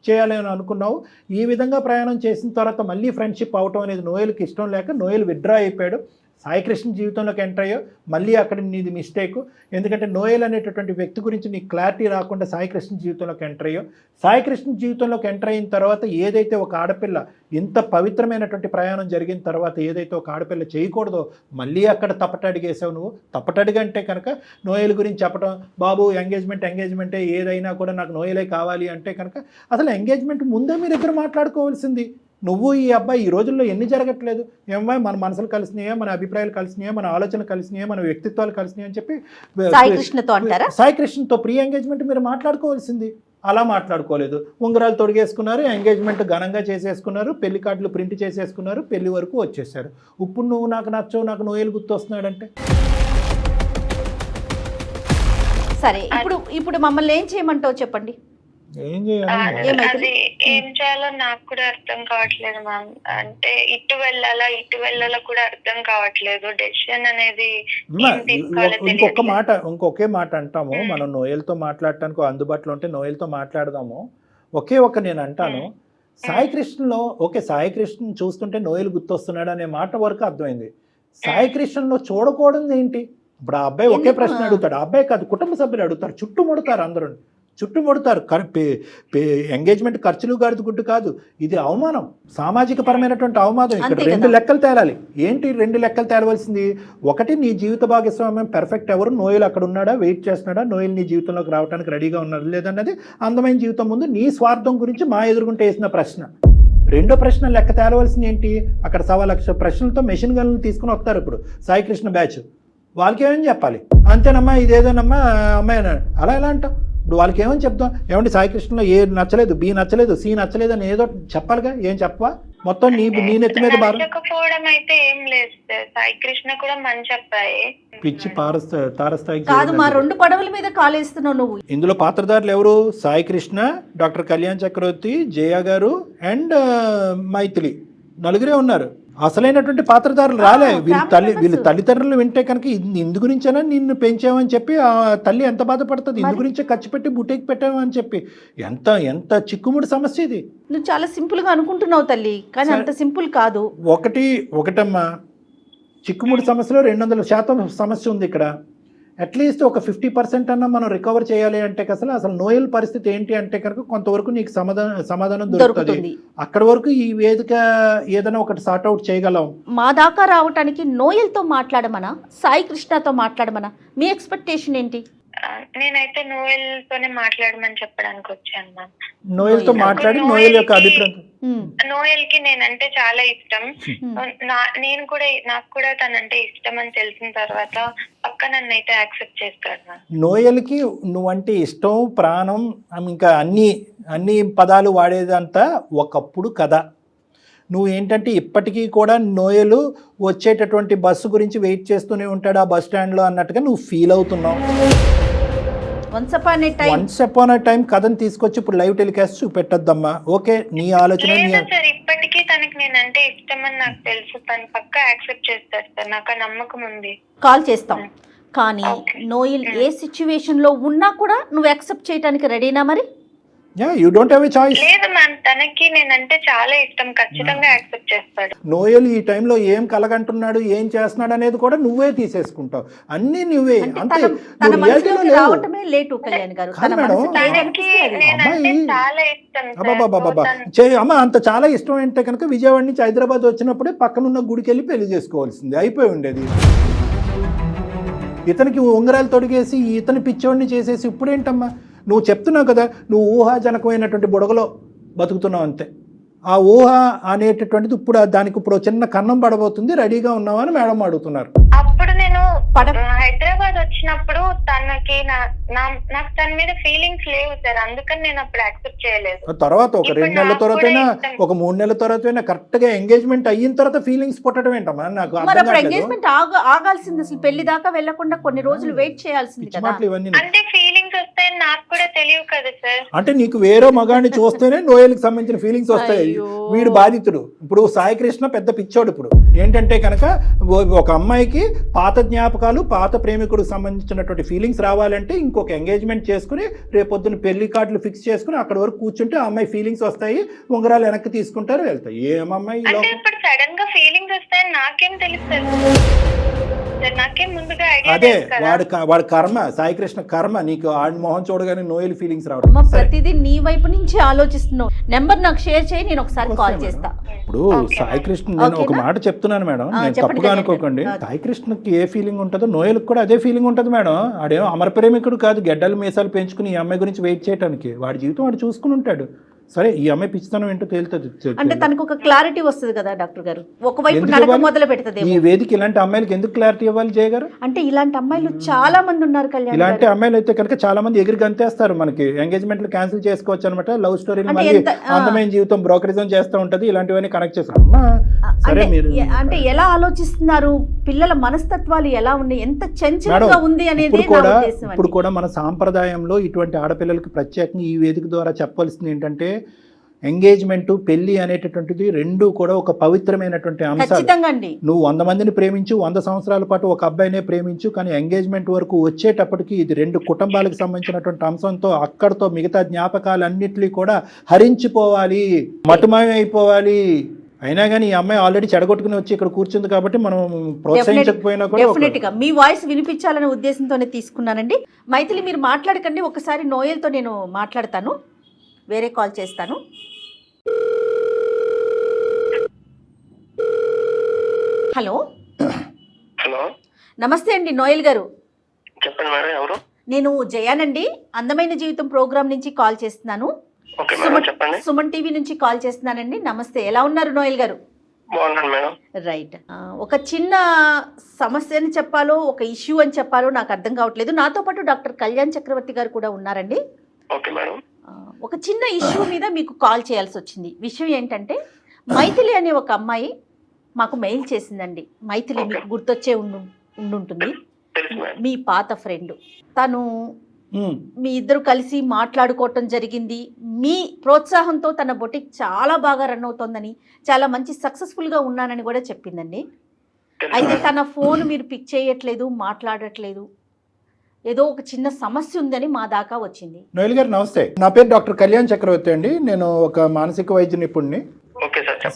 చేయాలి అని అనుకున్నావు. ఈ విధంగా ప్రయాణం చేసిన తర్వాత మళ్ళీ ఫ్రెండ్షిప్ అవటం అనేది నోయల్కి ఇష్టం లేక నోయల్ విత్డ్రా అయిపోయాడు. సాయి కృష్ణ జీవితంలోకి ఎంటర్ అయ్యో, మళ్ళీ అక్కడ నీది మిస్టేక్. ఎందుకంటే నోయల్ అనేటటువంటి వ్యక్తి గురించి నీకు క్లారిటీ రాకుండా సాయి కృష్ణ జీవితంలోకి ఎంటర్ అయ్యో. సాయి కృష్ణ జీవితంలోకి ఎంటర్ అయిన తర్వాత ఏదైతే ఒక ఆడపిల్ల ఇంత పవిత్రమైనటువంటి ప్రయాణం జరిగిన తర్వాత ఏదైతే ఒక ఆడపిల్ల చేయకూడదో మళ్ళీ అక్కడ తప్పటడిగేసావు నువ్వు. తప్పటడిగంటే కనుక నోయల్ గురించి చెప్పడం, బాబు ఎంగేజ్మెంటే ఏదైనా కూడా నాకు నోయలే కావాలి అంటే కనుక అసలు ఎంగేజ్మెంట్ ముందే మీరు ఇద్దరు మాట్లాడుకోవాల్సింది. నువ్వు ఈ అబ్బాయి ఈ రోజుల్లో ఎన్ని జరగట్లేదు, ఏమో మన మనసులు కలిసినాయా, మన అభిప్రాయాలు కలిసినాయా, మన ఆలోచనలు కలిసినాయా, మన వ్యక్తిత్వాలు కలిసినాయి అని చెప్పి సాయి కృష్ణతో ప్రీ ఎంగేజ్మెంట్ మీరు మాట్లాడుకోవాల్సింది. అలా మాట్లాడుకోలేదు. ఉంగరాలు తొడిగేసుకున్నారు, ఎంగేజ్మెంట్ ఘనంగా చేసేసుకున్నారు, పెళ్లి కార్డులు ప్రింట్ చేసేసుకున్నారు, పెళ్లి వరకు వచ్చేసారు. ఇప్పుడు నువ్వు నాకు నచ్చవు, నాకు నోయలు గుర్తొస్తున్నాడంటే సరే. ఇప్పుడు మమ్మల్ని ఏం చేయమంటావు చెప్పండి. ఏం చేయాలి, అది ఏం చేయాలో నాకు కూడా అర్థం కావట్లేదు మ్యామ్. అంటే ఇటు వెళ్ళాలా కూడా అర్థం కావట్లేదు. డెసిషన్ అనేది ఇంకొకే మాట అంటాము. మనం నోయల్తో మాట్లాడటానికి అందుబాటులో ఉంటే నోయల్తో మాట్లాడదాము. నేను అంటాను, సాయి కృష్ణలో ఓకే, సాయి కృష్ణ చూస్తుంటే నోయల్ గుర్తొస్తున్నాడు అనే మాట వరకు అర్థమైంది. సాయి కృష్ణలో చూడకూడదు ఏంటి? ఇప్పుడు ఆ అబ్బాయి ఒకే ప్రశ్న అడుగుతాడు, ఆ అబ్బాయి కాదు కుటుంబ సభ్యులు అడుగుతారు, చుట్టుముడతారు, అందరూ చుట్టుముడతారు. ఎంగేజ్మెంట్ ఖర్చులు గాడిద గుడ్డు కాదు, ఇది అవమానం, సామాజిక పరమైనటువంటి అవమానం. ఇక్కడ 2 లెక్కలు తేలాలి. ఏంటి 2 లెక్కలు తేలవలసింది? ఒకటి, నీ జీవిత భాగస్వామ్యం పర్ఫెక్ట్ ఎవరు, నోయల్ అక్కడ ఉన్నాడా, వెయిట్ చేస్తున్నాడా, నోయల్ నీ జీవితంలోకి రావడానికి రెడీగా ఉన్నారు లేదన్నది అందమైన జీవితం ముందు నీ స్వార్థం గురించి మా ఎదురుగుంటే వేసిన ప్రశ్న. 2వ ప్రశ్న లెక్క తేలవలసింది ఏంటి? అక్కడ 1,00,000 ప్రశ్నలతో మెషిన్ గన్లు తీసుకుని వస్తారు ఇప్పుడు సాయి కృష్ణ బ్యాచ్. వాళ్ళకి ఏమని చెప్పాలి? అంతేనమ్మా, ఇదేదోనమ్మా అమ్మాయి అలా ఎలా అంటావు? ఇప్పుడు వాళ్ళకి ఏమని చెప్తాం? ఏమంటే సాయి కృష్ణలో ఏ నచ్చలేదు, బి నచ్చలేదు, సి నచ్చలేదు అని ఏదో చెప్పాలిగా. ఏం చెప్పవా? మొత్తం నీ నెత్తి మీద భారం. అయితే ఏం లేదు సాయి కృష్ణ కూడా మంచి అబ్బాయి. పిచ్చి తారస్థాయికి కాదు, మా 2 పడవల మీద కాలేస్తున్నావు నువ్వు. ఇందులో పాత్రధారులు ఎవరు? సాయి కృష్ణ, డాక్టర్ కళ్యాణ్ చక్రవర్తి, జయ గారు అండ్ మైథిలి, 4 ఉన్నారు. అసలైనటువంటి పాత్రధారులు రాలే. వీళ్ళు తల్లిదండ్రులు వింటే కనుక ఇందు గురించేనా నిన్ను పెంచామని చెప్పి ఆ తల్లి ఎంత బాధపడుతుంది, ఇందు గురించే ఖర్చు పెట్టి బుటేకి పెట్టామని చెప్పి. ఎంత చిక్కుముడి సమస్య ఇది. నువ్వు చాలా సింపుల్ గా అనుకుంటున్నావు తల్లి, కానీ అంత సింపుల్ కాదు. ఒకటమ్మా, చిక్కుముడి సమస్యలో 200% సమస్య ఉంది ఇక్కడ. అట్లీస్ట్ ఒక 50% అన్నా మనం రికవర్ చేయాలి అంటే అసలు నోయల్ పరిస్థితి ఏంటి అంటే కనుక కొంతవరకు నీకు సమాధానం దొరుకుతుంది. అక్కడి వరకు ఈ వేదిక ఏదైనా ఒకటి సార్ట్అవుట్ చేయగలం. మా దాకా రావటానికి నోయల్తో మాట్లాడమనా, సాయి కృష్ణతో మాట్లాడమనా, మీ ఎక్స్పెక్టేషన్ ఏంటి? నేనైతే నోయల్ తోనే మాట్లాడమని చెప్పడానికి వచ్చాను మ్యామ్. నోయల్ తో మాట్లాడి నోయల్ యొక్క అభిప్రాయం. నోయల్ కి నేనంటే చాలా ఇష్టం. నాకు కూడా తనంటే ఇష్టం అని తెలిసిన తర్వాత పక్క నన్ను అయితే యాక్సెప్ట్ చేస్తాడు మ్యామ్. నోయల్ కి నువ్వంటే ఇష్టం, ప్రాణం, ఇంకా అన్ని పదాలు వాడేదంతా ఒకప్పుడు కథ. నువ్వు ఏంటంటే ఇప్పటికీ కూడా నోయలు వచ్చేటటువంటి బస్సు గురించి వెయిట్ చేస్తూనే ఉంటాడు ఆ బస్ స్టాండ్లో అన్నట్టుగా నువ్వు ఫీల్ అవుతున్నావు. వన్స్ అపాన్ ఏ టైం కథను తీసుకొచ్చి ఇప్పుడు లైవ్ టెలికాస్ట్ చూపెట్టద్దమ్మా. ఓకే, నీ ఆలోచన. సార్ ఇప్పటికీ తనకి నేనంటే ఇష్టం అని నాకు తెలుసు. తను పక్కా యాక్సెప్ట్ చేస్తాడు సార్, నాకు ఆ నమ్మకం ఉంది. కాల్ చేస్తాం, కానీ నోయల్ ఏ సిచ్యువేషన్ లో ఉన్నా కూడా నువ్వు యాక్సెప్ట్ చేయడానికి రెడీనా? మరి you don't have a choice. లేదు మ్యామ్, తనకి నేనంటే చాలా ఇష్టం, ఖచ్చితంగా యాక్సెప్ట్ చేస్తాడు. నోయల్ ఈ టైంలో ఏం కలగంటున్నాడు, ఏం చేస్తున్నాడు అనేది కూడా నువ్వే తీసేసుకుంటావు. అన్ని నువ్వే. అంతే, రావటమే లేటు కళ్యాణ్ గారు. అమ్మ అంత చాలా ఇష్టం అంటే కనుక విజయవాడ నుంచి హైదరాబాద్ వచ్చినప్పుడే పక్కనున్న గుడికి వెళ్ళి పెళ్లి చేసుకోవాల్సింది, అయిపోయి ఉండేది. ఇతనికి ఉంగరాలు తొడిగేసి ఇతని పిచ్చోడిని చేసేసి ఇప్పుడేంటమ్మా నువ్వు చెప్తున్నావు కదా, నువ్వు ఊహాజనకమైనటువంటి బుడగలో బతుకుతున్నావు అంతే. ఆ ఊహ అనేటటువంటిది ఇప్పుడు చిన్న కన్నం పడబోతుంది, రెడీగా ఉన్నావా అని మేడం అడుగుతున్నారు. అప్పుడు నేను హైదరాబాద్ వచ్చినప్పుడు తనకి నాకు తన మీద ఫీలింగ్స్ లేవు సార్, అందుకని నేను అప్పుడు యాక్సెప్ట్ చేయలేదు. తర్వాత ఒక 2 నెలల తర్వాతైనా, ఒక 3 నెలల తర్వాతైనా కరెక్ట్ గా ఎంగేజ్మెంట్ అయిన తర్వాత ఫీలింగ్స్ పుట్టడం ఏంటమ్మా? నాకు ఎంగేజ్మెంట్ ఆగాల్సింది, అసలు పెళ్లి దాకా వెళ్లకుండా కొన్ని రోజులు వెయిట్ చేయాల్సింది కదా. అంటే ఫీలింగ్స్ వస్తాయని నాకు కూడా తెలియదు కదా సార్. అంటే నీకు వేరే మగాడిని చూస్తేనే నోయల్కి సంబంధించిన ఫీలింగ్స్ వస్తాయి. వీడు బాధితుడు. ఇప్పుడు సాయి కృష్ణ పెద్ద పిచ్చోడు. ఇప్పుడు ఏంటంటే కనుక ఒక అమ్మాయికి పాత జ్ఞాపకాలు, పాత ప్రేమికుడికి సంబంధించినటువంటి ఫీలింగ్స్ రావాలంటే ఇంకొక ఎంగేజ్మెంట్ చేసుకుని రేపొద్దున పెళ్లి కార్డులు ఫిక్స్ చేసుకుని అక్కడ వరకు కూర్చుంటే ఆ అమ్మాయి ఫీలింగ్స్ వస్తాయి, ఉంగరాలు వెనక్కి తీసుకుంటారు, వెళ్తాయి. ఏమమ్మాయి ఇప్పుడు సడన్ గా ఫీలింగ్స్ వస్తాయని నాకేం తెలుస్తుంది? నాకేం ముందుగా అదే వాడు కర్మ, సాయి కృష్ణ కర్మ. నీకు ఆడి మొహం చూడగానే నోయల్ ఫీలింగ్స్ రావడం. ప్రతిదీ నీ వైపు నుంచి ఆలోచిస్తున్నావు. నెంబర్ నాకు షేర్ చేయి, నేను ఒకసారి కాల్ చేస్తా. ఇప్పుడు సాయి కృష్ణ, నేను ఒక మాట చెప్తున్నాను మేడం, నేను తప్పుగా అనుకోకండి. సాయి కృష్ణకి ఏ ఫీలింగ్ ఉంటుందో నోయల్కి కూడా అదే ఫీలింగ్ ఉంటుంది మేడం. ఆడేమో అమర ప్రేమికుడు కాదు, గెడ్డలు మీసాలు పెంచుకుని ఈ అమ్మాయి గురించి వెయిట్ చేయడానికి. వాడి జీవితం వాడు చూసుకుని ఉంటాడు. సరే, ఈ అమ్మాయి పిచ్చితనం ఏంటో తేలుతుంది. అంటే తనకు ఒక క్లారిటీ వస్తుంది కదా డాక్టర్ గారు, ఒకవైపు నడక మొదలు పెడుతుంది. ఈ వేదిక ఇలాంటి అమ్మాయిలకి ఎందుకు క్లారిటీ ఇవ్వాలి జయగారు? అంటే ఇలాంటి అమ్మాయిలు చాలా మంది ఉన్నారు కళ్యాణ్. ఇలాంటి అమ్మాయిలు అయితే కనుక చాలా మంది ఎగిరి గంతేస్తారు. మనకి ఎంగేజ్మెంట్లు క్యాన్సిల్ చేసుకోవచ్చు అనమాట. లవ్ స్టోరీలు మళ్ళీ అందమైన జీవితం బ్రోకరిజం చేస్తూ ఉంటది. ఇలాంటివన్నీ కనెక్ట్ చేస్తారు. అంటే ఎలా ఆలోచిస్తున్నారు, పిల్లల మనస్తత్వాలు ఎలా ఉన్నాయి, ఎంత చంచలంగా ఉంది అనేది. ఇప్పుడు కూడా మన సాంప్రదాయంలో ఇటువంటి ఆడపిల్లలకి ప్రత్యేకంగా ఈ వేదిక ద్వారా చెప్పాల్సింది ఏంటంటే, ఎంగేజ్మెంట్, పెళ్లి అనేటటువంటిది రెండు కూడా ఒక పవిత్రమైనటువంటి అంశాలు. నువ్వు 100 మందిని ప్రేమించు, 100 సంవత్సరాల పాటు ఒక అబ్బాయినే ప్రేమించు, కానీ ఎంగేజ్మెంట్ వరకు వచ్చేటప్పటికి ఇది 2 కుటుంబాలకు సంబంధించినటువంటి అంశంతో అక్కడితో మిగతా జ్ఞాపకాలన్నింటినీ కూడా హరించిపోవాలి, మటుమాయం అయిపోవాలి. అయినా కానీ ఈ అమ్మాయి ఆల్రెడీ చెడగొట్టుకుని వచ్చి ఇక్కడ కూర్చుంది కాబట్టి మనం ప్రోత్సహించకపోయినా కూడా మీ వాయిస్ వినిపించాలనే ఉద్దేశంతోనే తీసుకున్నానండి. మైథిలి, మీరు మాట్లాడకండి, ఒకసారి నోయల్తో నేను మాట్లాడతాను, వేరే కాల్ చేస్తాను. హలో హలో, నమస్తే అండి నోయల్ గారు. చెప్పండి మేడం, ఎవరు? నేను జయానండి, అందమైన జీవితం ప్రోగ్రామ్ నుంచి కాల్ చేస్తున్నాను. సుమన్ టీవీ నుంచి కాల్ చేస్తున్నానండి. నమస్తే, ఎలా ఉన్నారు నోయల్ గారు? బాగున్నాను మేడం. రైట్, ఒక చిన్న సమస్య అని చెప్పాలో, ఒక ఇష్యూ అని చెప్పాలో నాకు అర్థం కావట్లేదు. నాతో పాటు డాక్టర్ కళ్యాణ్ చక్రవర్తి గారు కూడా ఉన్నారండి. Okay madam. ఒక చిన్న ఇష్యూ మీద మీకు కాల్ చేయాల్సి వచ్చింది. విషయం ఏంటంటే, మైథిలి అనే ఒక అమ్మాయి మాకు మెయిల్ చేసిందండి. మైథిలి మీకు గుర్తొచ్చే ఉండుంటుంది, మీ పాత ఫ్రెండ్. తను మీ ఇద్దరు కలిసి మాట్లాడుకోవటం జరిగింది. మీ ప్రోత్సాహంతో తన బొటిక్ చాలా బాగా రన్ అవుతోందని, చాలా మంచి సక్సెస్ఫుల్గా ఉన్నానని కూడా చెప్పిందండి. అయితే తన ఫోన్ మీరు పిక్ చేయట్లేదు, మాట్లాడట్లేదు, ఏదో ఒక చిన్న సమస్య ఉందని మా దాకా వచ్చింది. నోయల్ గారు నమస్తే, నా పేరు డాక్టర్ కళ్యాణ్ చక్రవర్తి అండి. నేను ఒక మానసిక వైద్య నిపుణుడిని.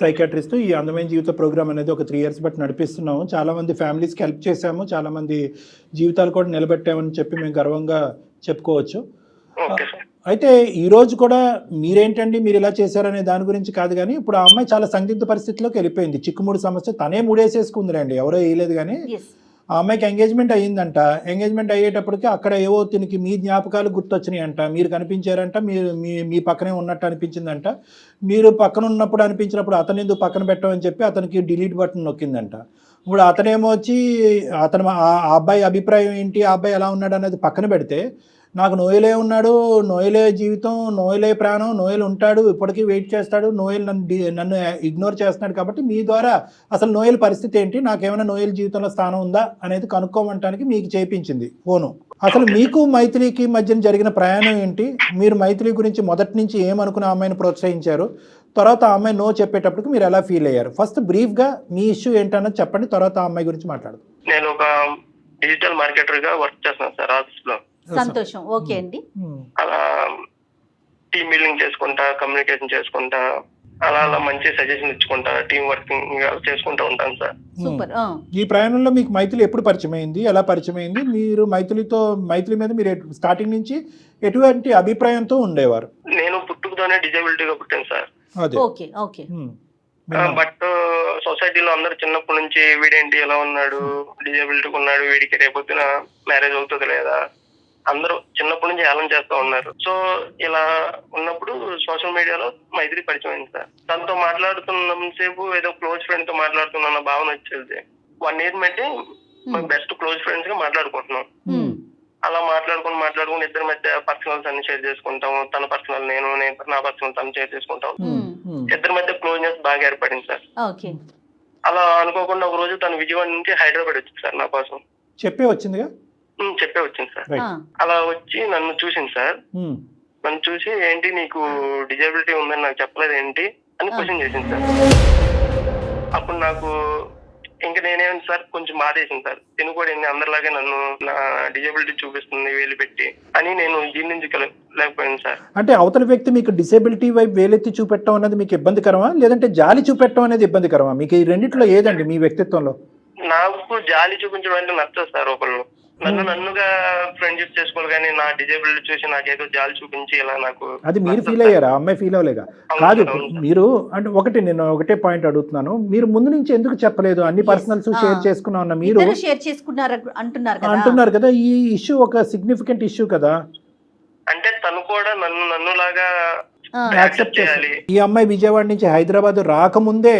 సైకాట్రిస్ట్. ఈ అందమైన జీవిత ప్రోగ్రామ్ అనేది ఒక 3 years బట్టి నడిపిస్తున్నాము. చాలా మంది ఫ్యామిలీస్కి హెల్ప్ చేశాము, చాలా మంది జీవితాలు కూడా నిలబెట్టామని చెప్పి మేము గర్వంగా చెప్పుకోవచ్చు. Okay sir. అయితే ఈ రోజు కూడా మీరేంటండి మీరు ఇలా చేశారనే దాని గురించి కాదు, కానీ ఇప్పుడు ఆ అమ్మాయి చాలా సందిగ్ధ పరిస్థితిలోకి వెళ్ళిపోయింది. చిక్కుముడి సమస్య తనే ముడేసేసుకుందిలేండి, ఎవరో వేయలేదు. కానీ ఆ అమ్మాయికి ఎంగేజ్మెంట్ అయ్యిందంట. ఎంగేజ్మెంట్ అయ్యేటప్పటికి అక్కడ ఏవో తినికి మీ జ్ఞాపకాలు గుర్తొచ్చినాయి అంట, మీరు కనిపించారంట, మీరు మీ పక్కనే ఉన్నట్టు అనిపించిందంట. మీరు పక్కన ఉన్నప్పుడు అనిపించినప్పుడు అతను ఎందుకు పక్కన పెట్టమని చెప్పి అతనికి డిలీట్ బటన్ నొక్కిందంట. ఇప్పుడు అతనేమో వచ్చి ఆ అబ్బాయి అభిప్రాయం ఏంటి, ఆ అబ్బాయి ఎలా ఉన్నాడు అనేది పక్కన పెడితే, నాకు నోయలే ఉన్నాడు, నోయలే జీవితం, నోయలే ప్రాణం, నోయలు ఉంటాడు, ఇప్పటికీ వెయిట్ చేస్తాడు, నోయలు నన్ను ఇగ్నోర్ చేస్తున్నాడు, కాబట్టి మీ ద్వారా అసలు నోయల పరిస్థితి ఏంటి, నాకేమైనా నోయల జీవితంలో స్థానం ఉందా అనేది కనుక్కోమంటానికి మీకు చేయించింది ఫోను. అసలు మీకు మైథిలికి మధ్యన జరిగిన ప్రయాణం ఏంటి, మీరు మైథిలి గురించి మొదటి నుంచి ఏమనుకుని ఆ అమ్మాయిని ప్రోత్సహించారు, తర్వాత ఆ అమ్మాయి నో చెప్పేటప్పటికి మీరు ఎలా ఫీల్ అయ్యారు? ఫస్ట్ బ్రీఫ్గా మీ ఇష్యూ ఏంటన్నది చెప్పండి, తర్వాత ఆ అమ్మాయి గురించి మాట్లాడదు. నేను ఒక డిజిటల్ మార్కెటర్ గా వర్క్ చేస్తున్నాను సార్ ఆఫీస్ లో. సంతోషం. ఓకే అండి. అలా టీమ్ బిల్డింగ్ చేసుకుంటా, కమ్యూనికేషన్ చేసుకుంటా, అలా మంచి సజెషన్ ఇచ్చుకుంటా, టీం వర్కింగ్ చేసుకుంటా ఉంటాను సార్. సూపర్. ఈ ప్రయాణంలో మీకు మైథిలి ఎప్పుడు పరిచయం అయింది, ఎలా పరిచయం అయింది, మీరు మైథిలి మీద మీరు స్టార్టింగ్ నుంచి ఎటువంటి అభిప్రాయంతో ఉండేవారు? నేను పుట్టుకతోనే డిజబిలిటీగా పుట్టాను సార్. Okay okay. బట్ సొసైటీలో అందరు చిన్నప్పటి నుంచి వీడేంటి ఎలా ఉన్నాడు, డిజబిలిటీ ఉన్నాడు, వీడికి రేపొద్దున మ్యారేజ్ అవుతుంది లేదా, అందరూ చిన్నప్పటి నుంచి హేళన చేస్తూ ఉన్నారు. సో ఇలా ఉన్నప్పుడు సోషల్ మీడియాలో మైథిలి పరిచయం అయింది సార్. తనతో మాట్లాడుతున్నంతసేపు ఏదో క్లోజ్ ఫ్రెండ్ తో మాట్లాడుతున్న భావన వచ్చేది. 1 year మధ్య బెస్ట్ క్లోజ్ ఫ్రెండ్స్ గా మాట్లాడుకుంటున్నాం. అలా మాట్లాడుకుని ఇద్దరి మధ్య పర్సనల్స్ అన్ని షేర్ చేసుకుంటాము. తన పర్సనల్ నేను నా పర్సనల్ తను షేర్ చేసుకుంటాం. ఇద్దరి మధ్య క్లోజ్నెస్ బాగా ఏర్పడింది సార్. అలా అనుకోకుండా ఒక రోజు తను విజయవాడ నుంచి హైదరాబాద్ వచ్చింది సార్ నా కోసం. చెప్పే వచ్చిందిగా? చెప్పే వచ్చింది సార్. అలా వచ్చి నన్ను చూసింది సార్. నన్ను చూసి ఏంటి నీకు డిజబిలిటీ ఉందని నాకు చెప్పలేదు ఏంటి అని క్వశ్చన్ చేసింది సార్. అప్పుడు నాకు ఇంకా నేనేమి సార్ కొంచెం బాధేసింది సార్. తిను కూడా అందరిలాగే నన్ను నా డిజబిలిటీ చూపిస్తుంది వేలు పెట్టి అని నేను జీర్ణించలేకపోయాను సార్. అంటే అవతల వ్యక్తి మీకు డిసేబిలిటీ వైపు వేలెత్తి చూపెట్టడం అనేది మీకు ఇబ్బందికరమా, లేదంటే జాలి చూపెట్టడం అనేది ఇబ్బందికరమా? మీకు ఈ రెండిట్లో ఏదండి మీ వ్యక్తిత్వంలో? నాకు జాలి చూపించడం అంటే నచ్చదు సార్. ఒకళ్ళు నన్నుగా ఫ్రెండ్షిప్ చేసుకోవాలి, కానీ నా డిజేబిలిటీ చూసి నాకేదో జాలి చూపించి ఇలా నాకు అది మీరు ఫీల్ అయ్యారా? అమ్మాయి ఫీల్ అవ్వలేగా? కాదు, మీరు అంటే నేను ఒకటే పాయింట్ అడుగుతున్నాను, మీరు ముందు నుంచి ఎందుకు చెప్పలేదు? అన్ని పర్సనల్స్ షేర్ చేసుకున్నా ఉన్న మీరు షేర్ చేసుకున్నారు అంటున్నారు కదా, ఈ ఇష్యూ ఒక సిగ్నిఫికెంట్ ఇష్యూ కదా. అంటే తను కూడా నన్నులాగా యాక్సెప్ట్ చేయాలి. ఈ అమ్మాయి విజయవాడ నుంచి హైదరాబాద్ రాకముందే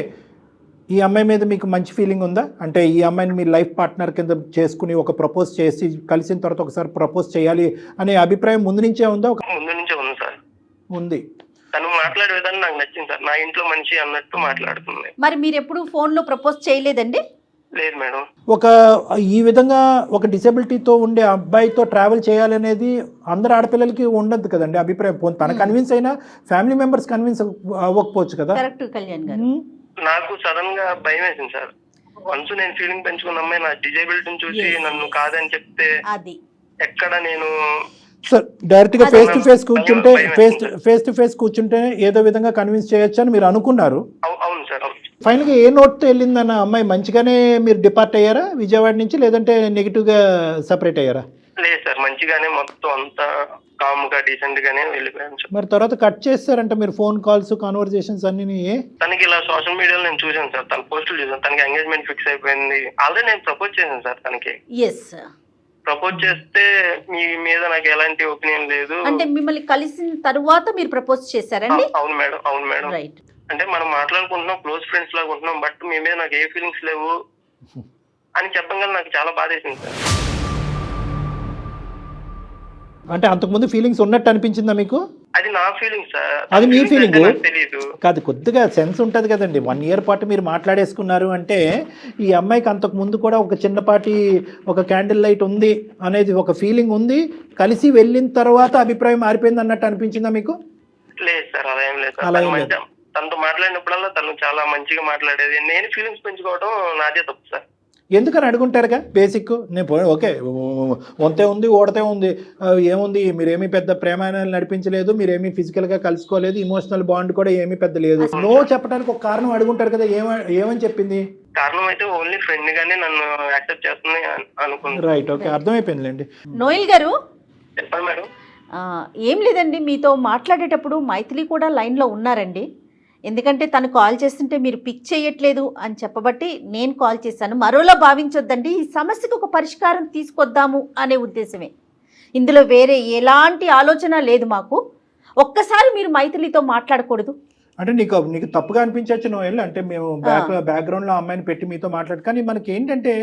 ఈ అమ్మాయి మీద మీకు మంచి ఫీలింగ్ ఉందా? అంటే ఈ అమ్మాయిని మీ లైఫ్ పార్ట్నర్ కింద చేసుకుని ఒక ప్రపోజ్ చేసి కలిసిన తర్వాత ఒకసారి ప్రపోజ్ చేయాలి అనే అభిప్రాయం ముందు నుంచే ఉందా? ముందు నుంచే ఉంది సార్. ఉంది. తను మాట్లాడే విధానం నాకు నచ్చింది సార్. నా ఇంట్లో మనిషి అన్నట్టు మాట్లాడుతుంది. మరి మీరు ఎప్పుడు ఫోన్ లో ప్రపోజ్ చేయలేదండి? లేదు మేడం. ఈ విధంగా ఒక డిసెబిలిటీతో ఉండే అబ్బాయితో ట్రావెల్ చేయాలనేది అందరు ఆడపిల్లలకి ఉండదు కదండి అభిప్రాయం. తన కన్విన్స్ అయినా ఫ్యామిలీ మెంబర్స్ కన్విన్స్ అవ్వకపోవచ్చు కదా. కరెక్ట్ కళ్యాణ్ గారు. నాకు సడన్ గా భయం వేసింది సార్. వన్స్ నేను ఫీలింగ్ పెంచుకున్న అమ్మాయి నా డిజేబిలిటీని చూసి నన్ను కాదని చెప్తే ఎక్కడ నేను సార్ డైరెక్ట్ గా ఫేస్ టు ఫేస్ కూర్చుంటే ఏదో విధంగా కన్విన్స్ చేయొచ్చు అని మీరు అనుకున్నారు. అవును సార్. ఫైనల్ గా ఏ నోట్ తో వెళ్ళిందన్న అమ్మాయి? మంచిగానే మీరు డిపార్ట్ అయ్యారా విజయవాడ నుంచి, లేదంటే నెగిటివ్ గా సెపరేట్ అయ్యారా? లేదు సార్, మంచిగానే మొత్తం అంతా కామ్ గా డీసెంట్ గానే వెళ్ళిపోయాను సార్. మరి తర్వాత కట్ చేస్తారంట మీరు ఫోన్ కాల్స్ కాన్వర్సేషన్స్ అన్ని? తనకి ఇలా సోషల్ మీడియాలో నేను చూసాను సార్, తన పోస్టులు చూసాను. తనకి ఎంగేజ్మెంట్ ఫిక్స్ అయిపోయింది. ఆల్రెడీ నేను ప్రపోజ్ చేశాను సార్ తనకి. ప్రపోజ్ చేస్తే మీ మీద నాకు ఎలాంటి ఒపీనియన్ లేదు. అంటే మిమ్మల్ని కలిసిన తరువాత మీరు ప్రపోజ్ చేశారండి? అవును మేడం, అవును మేడం. అంటే మనం మాట్లాడుకుంటున్నాం, క్లోజ్ ఫ్రెండ్స్ లాగా ఉంటున్నాం, బట్ మీ మీద నాకు ఏ ఫీలింగ్స్ లేవు అని చెప్పగానే నాకు చాలా బాధేసింది సార్. అంటే అంతకుముందు ఫీలింగ్స్ ఉన్నట్టు అనిపించిందా మీకు? అది నా ఫీలింగ్ సార్. అది మీ ఫీలింగ్ తెలీదు కాదు, కొద్దిగా సెన్స్ ఉంటుంది కదండి. 1 year పాటు మీరు మాట్లాడేసుకున్నారు అంటే ఈ అమ్మాయికి అంతకు ముందు కూడా ఒక చిన్నపాటి ఒక క్యాండిల్ లైట్ ఉంది అనేది ఒక ఫీలింగ్ ఉంది. కలిసి వెళ్ళిన తర్వాత అభిప్రాయం మారిపోయింది అన్నట్టు అనిపించిందా మీకు? లేదు సార్, అలా ఏం లేదు సార్. తనతో మాట్లాడినప్పుడల్లా తను చాలా మంచిగా మాట్లాడేది. నేను ఫీలింగ్స్ పెంచుకోవడం నాదే తప్పు సార్. ఎందుకని అడుగుంటారుగా బేసిక్. నేను ఓకే వంతే ఉంది ఓడతే ఉంది ఏముంది, మీరేమీ పెద్ద ప్రేమాయణాలు నడిపించలేదు, మీరేమీ ఫిజికల్గా కలుసుకోలేదు, ఇమోషనల్ బాండ్ కూడా ఏమీ పెద్ద లేదు. నో చెప్పడానికి ఒక కారణం అడుగుంటారు కదా. ఏమని చెప్పింది? కారణం అయితే ఓన్లీ ఫ్రెండ్ గానే నన్ను యాక్సెప్ట్ చేస్తుంది అనుకుంది. Right, okay, అర్థమైపోయిందిలేండి. నోయల్ గారు చెప్పండి మేడం. ఏం లేదండి, మీతో మాట్లాడేటప్పుడు మైథిలి కూడా లైన్లో ఉన్నారండి. ఎందుకంటే తను కాల్ చేస్తుంటే మీరు పిక్ చేయట్లేదు అని చెప్పబట్టి నేను కాల్ చేశాను. మరోలా భావించొద్దండి, ఈ సమస్యకు ఒక పరిష్కారం తీసుకొద్దాము అనే ఉద్దేశమే. ఇందులో వేరే ఎలాంటి ఆలోచన లేదు మాకు. ఒక్కసారి మీరు మైథిలితో మాట్లాడకూడదు అంటే నీకు తప్పుగా అనిపించవచ్చు నోయల్, అంటే మేము బ్యాక్గ్రౌండ్లో అమ్మాయిని పెట్టి మీతో మాట్లాడు, కానీ మనకి ఏంటంటే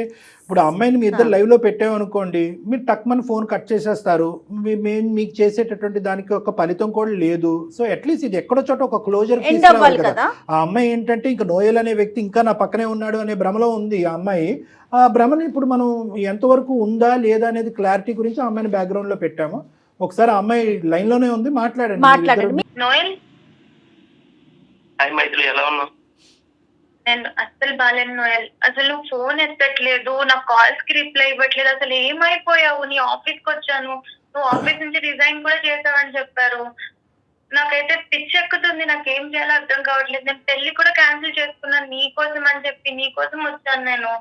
ఇప్పుడు అమ్మాయిని మీ ఇద్దరు లైవ్లో పెట్టామనుకోండి, మీరు టక్మని ఫోన్ కట్ చేసేస్తారు. మేము మీకు చేసేటటువంటి దానికి ఒక ఫలితం కూడా లేదు. సో అట్లీస్ట్ ఇది ఎక్కడో చోట ఒక క్లోజర్ తీసుకురావాలి కదా. ఆ అమ్మాయి ఏంటంటే ఇంకా నోయల్ అనే వ్యక్తి ఇంకా నా పక్కనే ఉన్నాడు అనే భ్రమలో ఉంది ఆ అమ్మాయి. ఆ భ్రమని ఇప్పుడు మనం ఎంతవరకు ఉందా లేదా అనేది క్లారిటీ గురించి ఆ అమ్మాయిని బ్యాక్గ్రౌండ్లో పెట్టాము. ఒకసారి ఆ అమ్మాయి లైన్లోనే ఉంది, మాట్లాడండి. నోయల్, హాయ్ మైథిలి, ఎలా ఉన్నావు? నేను అస్సలు బాలేను నోయల్. అసలు ఫోన్ ఎత్తట్లేదు, నా కాల్స్ కి రిప్లై ఇవ్వట్లేదు. అసలు ఏమైపోయావు? నీ ఆఫీస్ కి వచ్చాను, నువ్వు ఆఫీస్ నుంచి రిజైన్ కూడా చేసావని చెప్పారు. నాకైతే పిచ్చి ఎక్కుతుంది, నాకేం చేయాలో అర్థం కావట్లేదు. నేను పెళ్లి కూడా క్యాన్సిల్ చేసుకున్నాను నీ కోసం అని చెప్పి. నీ కోసం వచ్చాను నేను.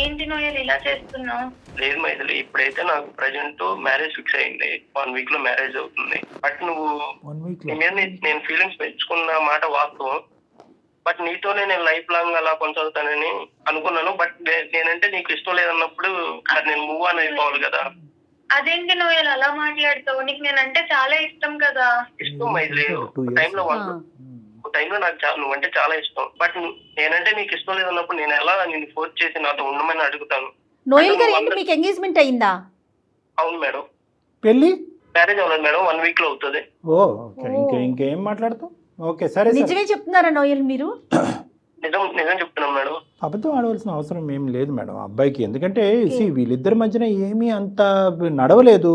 ఏంటి నోయల్ ఇలా చేస్తున్నావు? లేదు మైథిలి, ఇప్పుడైతే నాకు ప్రజెంట్ మ్యారేజ్ ఫిక్స్ అయింది. 1 week లో మ్యారేజ్ అవుతుంది. బట్ నువ్వు నీ మీద నేను ఫీలింగ్స్ పెంచుకున్న మాట వాస్తవం. బట్ నీతోనే నేను లైఫ్ లాంగ్ అలా కొనసాగుతానని అనుకున్నాను. బట్ నేనంటే నీకు ఇష్టం లేదన్నప్పుడు అది నేను మూవ్ ఆన్ అయిపోవాలి కదా. అదేంటి నోయల్ అలా మాట్లాడతావు? నీకు నేనంటే చాలా ఇష్టం కదా. ఇష్టం మైథిలి, టైంలో నాకు నువ్వంటే చాలా ఇష్టం. బట్ నేనంటే నీకు ఇష్టం లేదన్నప్పుడు నేను ఎలా నిన్ను ఫోర్స్ చేసి నాతో ఉండమని అడుగుతాను. నోయల్ గారు, ఏంటి మీకు ఎంగేజ్మెంట్ అయిందా? అవును మేడం. పెళ్లి మ్యారేజ్ అవ్వలేదు మేడం, 1 week లో అవుతుంది. ఇంకేం మాట్లాడతాం. ఓకే, సరే. నిజమే చెప్తున్నారా నోయల్ మీరు? నిజం చెప్తున్నాం మేడం. అబద్ధం ఆడవలసిన అవసరం ఏం లేదు మేడం అబ్బాయికి. ఎందుకంటే వీళ్ళిద్దరి మధ్యన ఏమీ అంత నడవలేదు.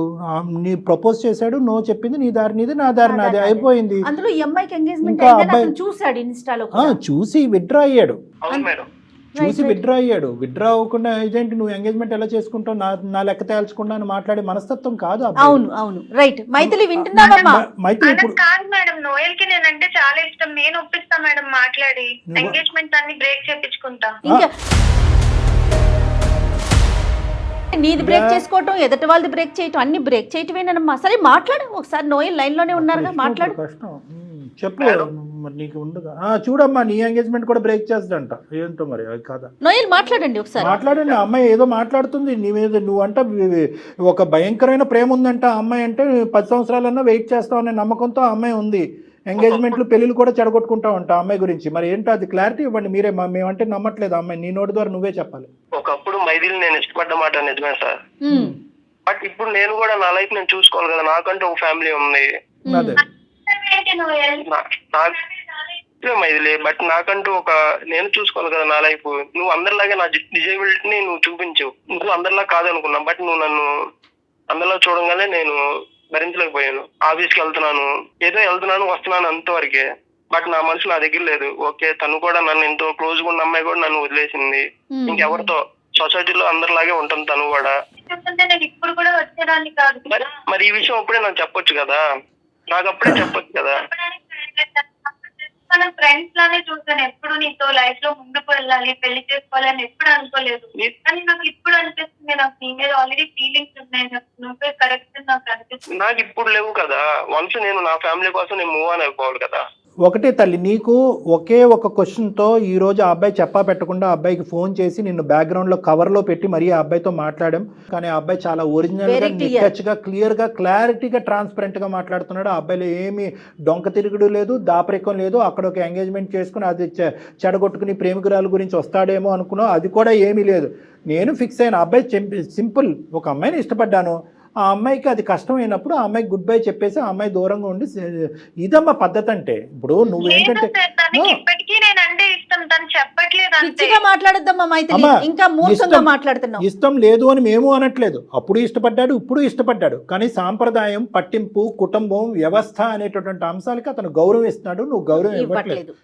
నీ ప్రపోజ్ చేశాడు, నో చెప్పింది, నీ దారి నీది, నా దారి నాది, అయిపోయింది. అందులో ఈ అమ్మాయికి ఎంగేజ్మెంట్ అయిందని చూసాడు ఇన్స్టాలో, చూసి విత్డ్రా అయ్యాడు. అవును మేడం. చూసి విత్డ్రా అయ్యాడు. విత్డ్రా అవ్వకుండా ఇదేంటి నువ్వు ఎంగేజ్మెంట్ ఎలా చేసుకుంటావు, నా లెక్క తేల్చకుండా అని మాట్లాడే మనస్తత్వం కాదు. అవును రైట్. మైథిలి వింటున్నావమ్మా? మైథిలి ఇప్పుడు కాదు మేడం, నోయల్ కి నేనంటే చాలా ఇష్టం. నేను ఒప్పిస్తా మేడం, మాట్లాడి ఎంగేజ్మెంట్ అన్ని బ్రేక్ చేపించుకుంటా. ఇంకా నీది బ్రేక్ చేసుకోవటం, ఎదుటి వాళ్ళది బ్రేక్ చేయటం, అన్ని బ్రేక్ చేయటమేనమ్మా. సరే మాట్లాడు ఒకసారి. నోయల్ లైన్ లోనే ఉన్నారుగా, మాట్లాడు. కష్టం చెప్పు మరి నీకు ఉండగా. చూడమ్మా, నీ ఎంగేజ్మెంట్ కూడా బ్రేక్ చేస్తాడంట. ఏంటో మరి అది కాదా. నోయల్ మాట్లాడండి ఒకసారి. మాట్లాడండి. అమ్మాయి ఏదో మాట్లాడుతుంది నీ మీద. నువ్వంట ఒక భయంకరమైన ప్రేమ ఉందంట ఆ అమ్మాయి అంటే. 10 సంవత్సరాలన్నా వెయిట్ చేస్తావు అనే నమ్మకంతో ఆ అమ్మాయి ఉంది. ఎంగేజ్మెంట్లు పెళ్లిళ్ళు కూడా చెడగొట్టుకుంటావంట ఆ అమ్మాయి గురించి. మరి ఏంటో అది క్లారిటీ ఇవ్వండి మీరే. మేమంటే నమ్మట్లేదు అమ్మాయి. నీ నోటి ద్వారా నువ్వే చెప్పాలి. ఒకప్పుడు మైథిలి నేను ఇష్టపడ్డ మాట నిజమే సార్. బట్ ఇప్పుడు నేను కూడా నా లైఫ్ నేను చూసుకోవాలి కదా. నాకంటూ ఒక ఫ్యామిలీ ఉంది. అదే మైథిలి, బట్ నాకంటూ నేను చూసుకోవాలి కదా నా లైఫ్. నువ్వు అందరిలాగే నా డిజేబిలిటీని నువ్వు చూపించు. నువ్వు అందరిలా కాదనుకున్నా, బట్ నువ్వు నన్ను అందరిలా చూడగానే నేను భరించలేకపోయాను. ఆఫీస్కి వెళ్తున్నాను, ఏదో వెళ్తున్నాను వస్తున్నాను అంతవరకే. బట్ నా మనసు నా దగ్గర లేదు. ఓకే, తను కూడా నన్ను ఎంతో క్లోజ్ గా ఉన్న అమ్మాయి కూడా నన్ను వదిలేసింది. ఇంకెవరితో సొసైటీలో అందరిలాగే ఉంటుంది తను కూడా. ఇప్పుడు కూడా వచ్చేదాన్ని కాదు. మరి ఈ విషయం అప్పుడే నాకు చెప్పొచ్చు కదా. నాకు అప్పుడే చెప్పొచ్చు కదా. మనం ఫ్రెండ్స్ లానే చూసాను. ఎప్పుడు నీతో లైఫ్ లో ముందుకు వెళ్ళాలి, పెళ్లి చేసుకోవాలని ఎప్పుడు అనుకోలేదు. కానీ నాకు ఇప్పుడు అనిపిస్తుంది, నాకు నీ మీద ఆల్రెడీ ఫీలింగ్స్ ఉన్నాయి. నువ్వే కరెక్ట్ నాకు అనిపిస్తుంది. నాకు ఇప్పుడు లేవు కదా. వన్స్ నేను నా ఫ్యామిలీ కోసం నేను మూవ్ ఆన్ అయిపోవాలి కదా. ఒకటే తల్లి, నీకు ఒకే ఒక క్వశ్చన్తో ఈరోజు ఆ అబ్బాయి చెప్పా పెట్టకుండా ఆ అబ్బాయికి ఫోన్ చేసి నిన్ను బ్యాక్గ్రౌండ్లో కవర్లో పెట్టి మరీ ఆ అబ్బాయితో మాట్లాడాం. కానీ ఆ అబ్బాయి చాలా ఒరిజినల్గా, నిక్కచ్చిగా, క్లియర్గా, క్లారిటీగా, ట్రాన్స్పరెంట్గా మాట్లాడుతున్నాడు. ఆ అబ్బాయిలో ఏమీ డొంక తిరుగుడు లేదు, దాపరికం లేదు. అక్కడ ఒక ఎంగేజ్మెంట్ చేసుకుని అది చెడగొట్టుకుని ప్రేమికురాల గురించి వస్తాడేమో అనుకున్నావు, అది కూడా ఏమీ లేదు. నేను ఫిక్స్ అయిన అబ్బాయి సింపుల్. ఒక అమ్మాయిని ఇష్టపడ్డాను, ఆ అమ్మాయికి అది కష్టమైనప్పుడు ఆ అమ్మాయికి గుడ్ బై చెప్పేసి ఆ అమ్మాయి దూరంగా ఉండి, ఇదమ్మా పద్ధతి అంటే. ఇప్పుడు నువ్వేంటంటే ఇష్టం లేదు అని మేము అనట్లేదు. అప్పుడు ఇష్టపడ్డాడు, ఇప్పుడు ఇష్టపడ్డాడు. కానీ సాంప్రదాయం, పట్టింపు, కుటుంబం, వ్యవస్థ అనేటటువంటి అంశాలకి అతను గౌరవం ఇస్తున్నాడు, నువ్వు గౌరవం ఇవ్వట్లేదు.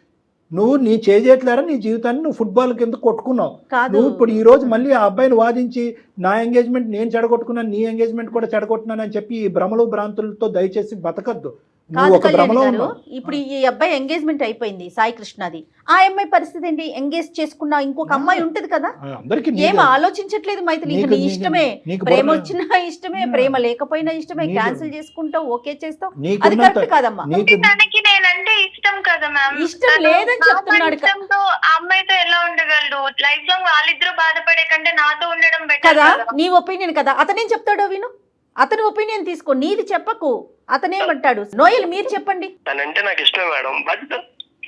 నువ్వు నీ చేజేట్లేరా నీ జీవితాన్ని నువ్వు ఫుట్బాల్ కింద కొట్టుకున్నావు. కాదు. నువ్వు ఇప్పుడు ఈ రోజు మళ్ళీ ఆ అబ్బాయిని వాదించి నా ఎంగేజ్మెంట్ నేను చెడగొట్టుకున్నాను, నీ ఎంగేజ్మెంట్ కూడా చెడగొట్టున్నాను అని చెప్పి ఈ భ్రమలు భ్రాంతులతో దయచేసి బతకద్దు. నువ్వు కాదు ఒక కళ్యాణి భ్రమలో గారు, ఉన్నావు. ఇప్పుడు ఈ అబ్బాయి ఎంగేజ్మెంట్ అయిపోయింది సాయి కృష్ణది, ఆ అమ్మాయి పరిస్థితి ఏంటి? ఎంగేజ్ చేసుకున్న ఇంకొక అమ్మాయి ఉంటది కదా, అందరికి ఏం ఆలోచించట్లేదు మైథిలి. ఇంకా నీ ఇష్టమే, ప్రేమ వచ్చినా ఇష్టమే, ప్రేమ లేకపోయినా ఇష్టమే, క్యాన్సిల్ చేసుకుంటావు, ఓకే చేస్తావు, అది కరెక్ట్ కాదమ్మా. తనకి నేనంటే ఇష్టం కదా మ్యామ్. ఇష్టం లేదని చెప్తున్నాడు ఇష్టంతో ఆ అమ్మాయితో ఎలా ఉండగలడు? లైఫ్ లాంగ్ వాళ్ళిద్దరూ బాధపడే కంటే నాతో ఉండడం బెటర్ కదా. కదా. నీ ఒపీనియన్ కదా, అతనేం చెప్తాడో విను, అతని ఒపీనియన్ తీసుకో, నీది చెప్పకు. అతనేమంటాడు? నోయల్ మీరు చెప్పండి. తనంటే నాకు ఇష్టమే మేడం, బట్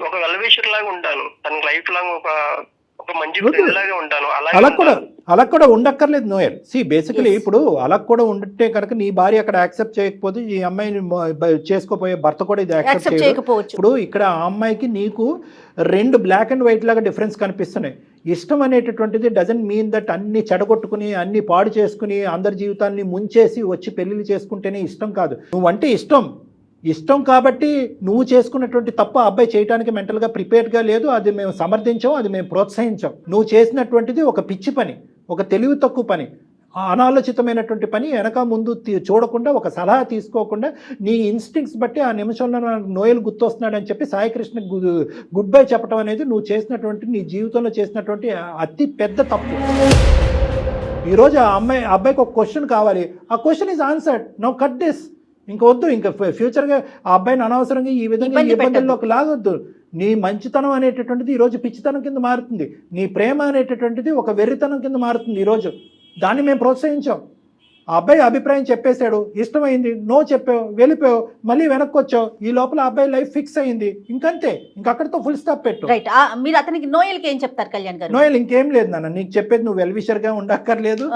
ఒక వెల్విషర్ లాగా ఉంటాను, తన లైఫ్ లాంగ్ ఒక మంచి ఫ్రెండ్ లాగా ఉంటాను. అలా కూడా ఉండక్కర్లేదు నోయల్. బేసికలీ ఇప్పుడు అలా కూడా ఉంటే కనుక నీ భార్య అక్కడ యాక్సెప్ట్ చేయకపోతే ఈ అమ్మాయిని చేసుకోపోయే భర్త కూడా ఇది యాక్సెప్ట్ చేయకపోవచ్చు. ఇప్పుడు ఇక్కడ ఆ అమ్మాయికి నీకు 2 బ్లాక్ అండ్ వైట్ లాగా డిఫరెన్స్ కనిపిస్తున్నాయి. ఇష్టం అనేటటువంటిది డజంట్ మీన్ దట్ అన్ని చెడగొట్టుకుని అన్ని పాడు చేసుకుని అందరి జీవితాన్ని ముంచేసి వచ్చి పెళ్లిళ్ళు చేసుకుంటేనే ఇష్టం కాదు. నువ్వంటే ఇష్టం కాబట్టి నువ్వు చేసుకున్నటువంటి తప్ప అబ్బాయి చేయడానికి మెంటల్గా ప్రిపేర్డ్గా లేదు. అది మేము సమర్థించాం, అది మేము ప్రోత్సహించాం. నువ్వు చేసినటువంటిది ఒక పిచ్చి పని, ఒక తెలివి తక్కువ పని, అనాలోచితమైనటువంటి పని. వెనక ముందు చూడకుండా, ఒక సలహా తీసుకోకుండా నీ ఇన్స్టింక్ట్స్ బట్టి ఆ నిమిషంలో నాకు నోయల్ గుర్తొస్తున్నాడని చెప్పి సాయికృష్ణ గుడ్ బై చెప్పడం అనేది నువ్వు చేసినటువంటి నీ జీవితంలో చేసినటువంటి అతి పెద్ద తప్పు. ఈరోజు ఆ అబ్బాయికి ఒక క్వశ్చన్ కావాలి, ఆ question is answered. Now cut this. ఇంక వద్దు, ఇంకా ఫ్యూచర్గా ఆ అబ్బాయిని అనవసరంగా ఈ విధంగా ఇబ్బందుల్లోకి లాగొద్దు. నీ మంచితనం అనేటటువంటిది ఈరోజు పిచ్చితనం కింద మారుతుంది. నీ ప్రేమ అనేటటువంటిది ఒక వెర్రితనం కింద మారుతుంది ఈరోజు. దాన్ని మేము ప్రోత్సహించాం. ఆ అబ్బాయి అభిప్రాయం చెప్పేశాడు, ఇష్టమైంది, నో చెప్పావు, వెళ్ళిపోయావు, మళ్ళీ వెనక్కి వచ్చావు. ఈ లోపల ఆ అబ్బాయి లైఫ్ ఫిక్స్ అయింది, ఇంకంతే, ఇంకక్కడితో ఫుల్ స్టాప్ పెట్టు. రైట్. మీరు అతనికి నోయల్కి ఏం చెప్తారు కళ్యాణ్ గారు? నోయల్ ఇంకేం లేదు నాన్న, నీకు చెప్పేది నువ్వు వెల్విషర్గా ఉండక్కర్లేదు.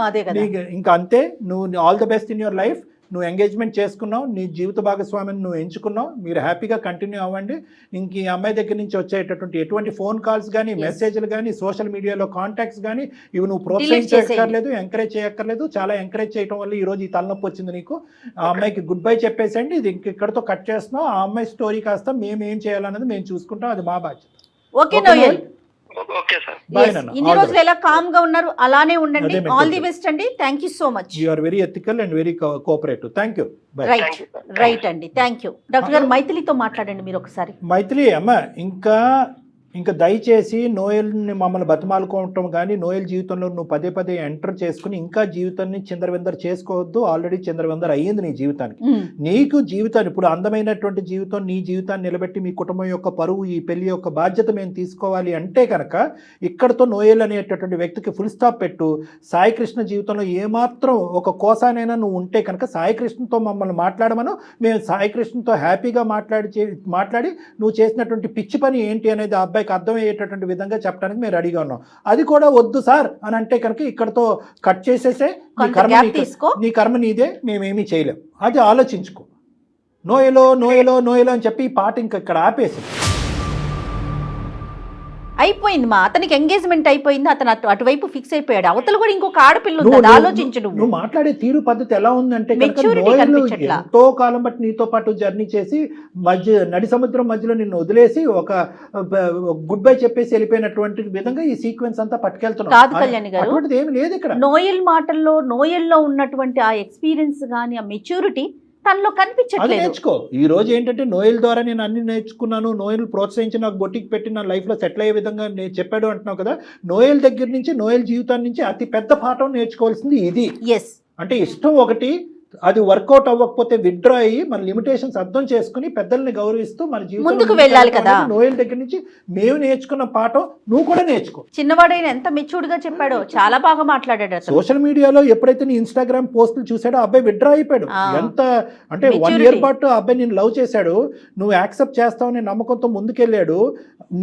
ఇంకా అంతే. నువ్వు all the best in your life. నువ్వు ఎంగేజ్మెంట్ చేసుకున్నావు, నీ జీవిత భాగస్వామిని నువ్వు ఎంచుకున్నావు, మీరు హ్యాపీగా కంటిన్యూ అవ్వండి. ఇంక ఈ అమ్మాయి దగ్గర నుంచి వచ్చేటటువంటి ఎటువంటి ఫోన్ కాల్స్ కానీ, మెసేజ్లు కానీ, సోషల్ మీడియాలో కాంటాక్ట్స్ కానీ ఇవి నువ్వు ప్రోత్సహించక్కర్లేదు, ఎంకరేజ్ చేయక్కర్లేదు. చాలా ఎంకరేజ్ చేయడం వల్ల ఈరోజు ఈ తలనొప్పి వచ్చింది నీకు. ఆ అమ్మాయికి గుడ్ బై చెప్పేసండి. ఇది ఇక్కడితో కట్ చేస్తున్నావు. ఆ అమ్మాయి స్టోరీ కాస్త మేము ఏం చేయాలన్నది మేము చూసుకుంటాం, అది మా బాధ్యత. Okay Noel, okay sir. ఇన్ని రోజులు ఎలా కామ్ గా ఉన్నారు అలానే ఉండండి. ఆల్ ది బెస్ట్ అండి. Thank you so much. You are very ethical and very cooperative. Thank you. Right అండి, థ్యాంక్ యూ. డాక్టర్ గారు మైథిలితో మాట్లాడండి మీరు ఒకసారి. మైథిలి అమ్మ, ఇంకా దయచేసి నోయల్ని మమ్మల్ని బతిమాలుకోవటం కానీ, నోయల్ జీవితంలో నువ్వు పదే పదే ఎంటర్ చేసుకుని ఇంకా జీవితాన్ని చిందరవిందర చేసుకోవద్దు. ఆల్రెడీ చిందరవిందర అయ్యింది నీ జీవితానికి. నీకు జీవితాన్ని ఇప్పుడు అందమైనటువంటి జీవితం, నీ జీవితాన్ని నిలబెట్టి మీ కుటుంబం యొక్క పరువు, ఈ పెళ్లి యొక్క బాధ్యత మేము తీసుకోవాలి అంటే కనుక ఇక్కడతో నోయల్ అనేటటువంటి వ్యక్తికి ఫుల్ స్టాప్ పెట్టు. సాయికృష్ణ జీవితంలో ఏమాత్రం ఒక కోసానైనా నువ్వు ఉంటే కనుక సాయికృష్ణతో మమ్మల్ని మాట్లాడమను. మేము సాయికృష్ణతో హ్యాపీగా మాట్లాడి నువ్వు చేసినటువంటి పిచ్చి పని ఏంటి అనేది ఆ అబ్బాయి అర్థమయ్యేటటువంటి విధంగా చెప్పడానికి మేము రెడీగా ఉన్నాం. అది కూడా వద్దు సార్ అని అంటే కనుక ఇక్కడతో కట్ చేసేసే, నీ కర్మ నీదే, మేమేమీ చేయలేం. అది ఆలోచించుకో. నోయలో అని చెప్పి ఈ పాట ఇంకా ఇక్కడ ఆపేసి అయిపోయింది. అతనికి ఎంగేజ్మెంట్ అయిపోయింది, అతను అటువైపు ఫిక్స్ అయిపోయాడు. అవతల కూడా ఇంకొక ఆడపిల్ల ఉంది, ఆలోచించు. నువ్వు మాట్లాడే తీరు పద్ధతి ఎలా ఉందంటే ఎంతో కాలం బట్టి నీతో పాటు జర్నీ చేసి నడి సముద్రం మధ్యలో నిన్ను వదిలేసి ఒక గుడ్ బై చెప్పేసి వెళ్ళిపోయినటువంటి విధంగా ఈ సీక్వెన్స్ అంతా పట్టుకెళ్తున్నావు. కాదు కళ్యాణ్ గారు, అటువంటిది ఏమి లేదు ఇక్కడ. నోయల్ మాటల్లో, నోయల్లో ఉన్నటువంటి ఆ ఎక్స్పీరియన్స్ గానీ, ఆ మెచ్యూరిటీ తనలో కనిపించట్లేదు. నేర్చుకో. ఈ రోజు ఏంటంటే నోయల్ ద్వారా నేను అన్ని నేర్చుకున్నాను, నోయల్ ప్రోత్సహించి నాకు బొటిక్ పెట్టి నా లైఫ్లో సెటిల్ అయ్యే విధంగా నేను చెప్పాడు అంటున్నావు కదా. నోయల్ దగ్గర నుంచి, నోయల్ జీవితాన్ని నుంచి అతి పెద్ద పాఠం నేర్చుకోవాల్సింది ఇది. అంటే ఇష్టం ఒకటి, అది వర్కౌట్ అవ్వకపోతే విత్డ్రా అయ్యి మన లిమిటేషన్స్ అర్థం చేసుకుని పెద్దల్ని గౌరవిస్తూ మన జీవితం ముందుకు వెళ్ళాలి కదా. నోయల్ దగ్గర నుంచి మేము నేర్చుకున్న పాఠం నువ్వు కూడా నేర్చుకో. చిన్నవాడైన ఎంత మెచ్యూర్డ్ గా చెప్పాడో, చాలా బాగా మాట్లాడాడు. సోషల్ మీడియాలో ఎప్పుడైతే నీ ఇన్స్టాగ్రామ్ పోస్టులు చూసాడో అబ్బాయి విత్డ్రా అయిపోయాడు. ఎంత అంటే 1 year పాటు అబ్బాయి నిన్ను లవ్ చేశాడు, నువ్వు యాక్సెప్ట్ చేస్తావని నమ్మకంతో ముందుకెళ్ళాడు,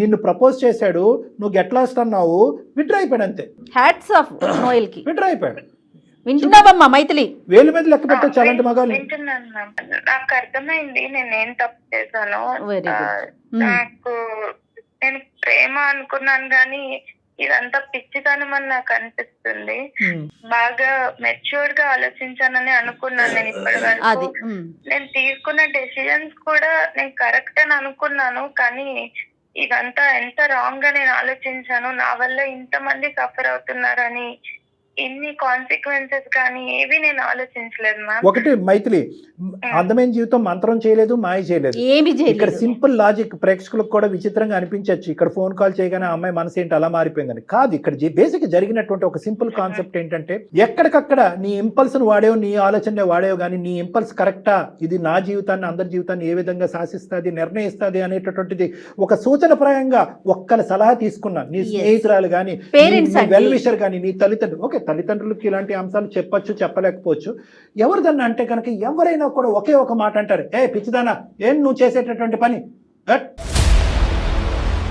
నిన్ను ప్రపోజ్ చేశాడు, నువ్వు గెట్ లాస్ట్ అన్నావు, విత్డ్రా అయిపోయాడు అంతే. హ్యాట్స్ ఆఫ్ నోయల్ కి. విత్డ్రా అయిపోయాడు. వింటున్నావమ్మా మైథిలి? వేలు మీద లెక్క పెట్టచ్చు అలాంటి మగాలు. నాకు అర్థమైంది నేనేం తప్పు చేశాను. నేను ప్రేమ అనుకున్నాను కానీ ఇదంతా పిచ్చితనం అని నాకు అనిపిస్తుంది. బాగా మెచ్యూర్డ్ గా ఆలోచించానని అనుకున్నాను నేను ఇప్పటి వరకు. నేను తీసుకున్న డెసిజన్స్ కూడా నేను కరెక్ట్ అని అనుకున్నాను, కానీ ఇదంతా ఎంత రాంగ్ గా నేను ఆలోచించాను, నా వల్ల ఇంతమంది సఫర్ అవుతున్నారని, ఇన్ని కాన్సిక్వెన్సెస్ కానీ ఏవి నేను ఆలోచించలేదు మ్యామ్. ఒకటి మైథిలి, అందమైన జీవితం మంత్రం చేయలేదు, మాయ చేయలేదు. ఏమి ఇక్కడ చేయలేదు. సింపుల్ లాజిక్ ప్రేక్షకులకు కూడా విచిత్రంగా అనిపించవచ్చు. ఇక్కడ ఫోన్ కాల్ చేయగానే ఆ అమ్మాయి మనసు ఏంటి అలా మారిపోయిందని కాదు. ఇక్కడ బేసిక్ జరిగినటువంటి ఒక సింపుల్ కాన్సెప్ట్ ఏంటంటే, ఎక్కడికక్కడ నీ ఇంపల్స్ ను వాడేవు, నీ ఆలోచనలే వాడేవు, కానీ నీ ఇంపల్స్ కరెక్టా, ఇది నా జీవితాన్ని అందరి జీవితాన్ని ఏ విధంగా శాసిస్తుంది, నిర్ణయిస్తుంది అనేటటువంటిది ఒక సూచనప్రాయంగా ఒక్కరి సలహా తీసుకున్నా. నీ స్నేహితురాలు కానీ, వెల్ విషర్ కానీ, నీ తల్లిదండ్రులు, ఓకే తల్లిదండ్రులకి ఇలాంటి అంశాలు చెప్పొచ్చు, చెప్పలేకపోవచ్చు. ఎవరిదన్నా అంటే కనుక ఎవరైనా కూడా ఒకే ఒక మాట అంటారు, ఏ పిచ్చిదానా ఏం నువ్వు చేసేటటువంటి పని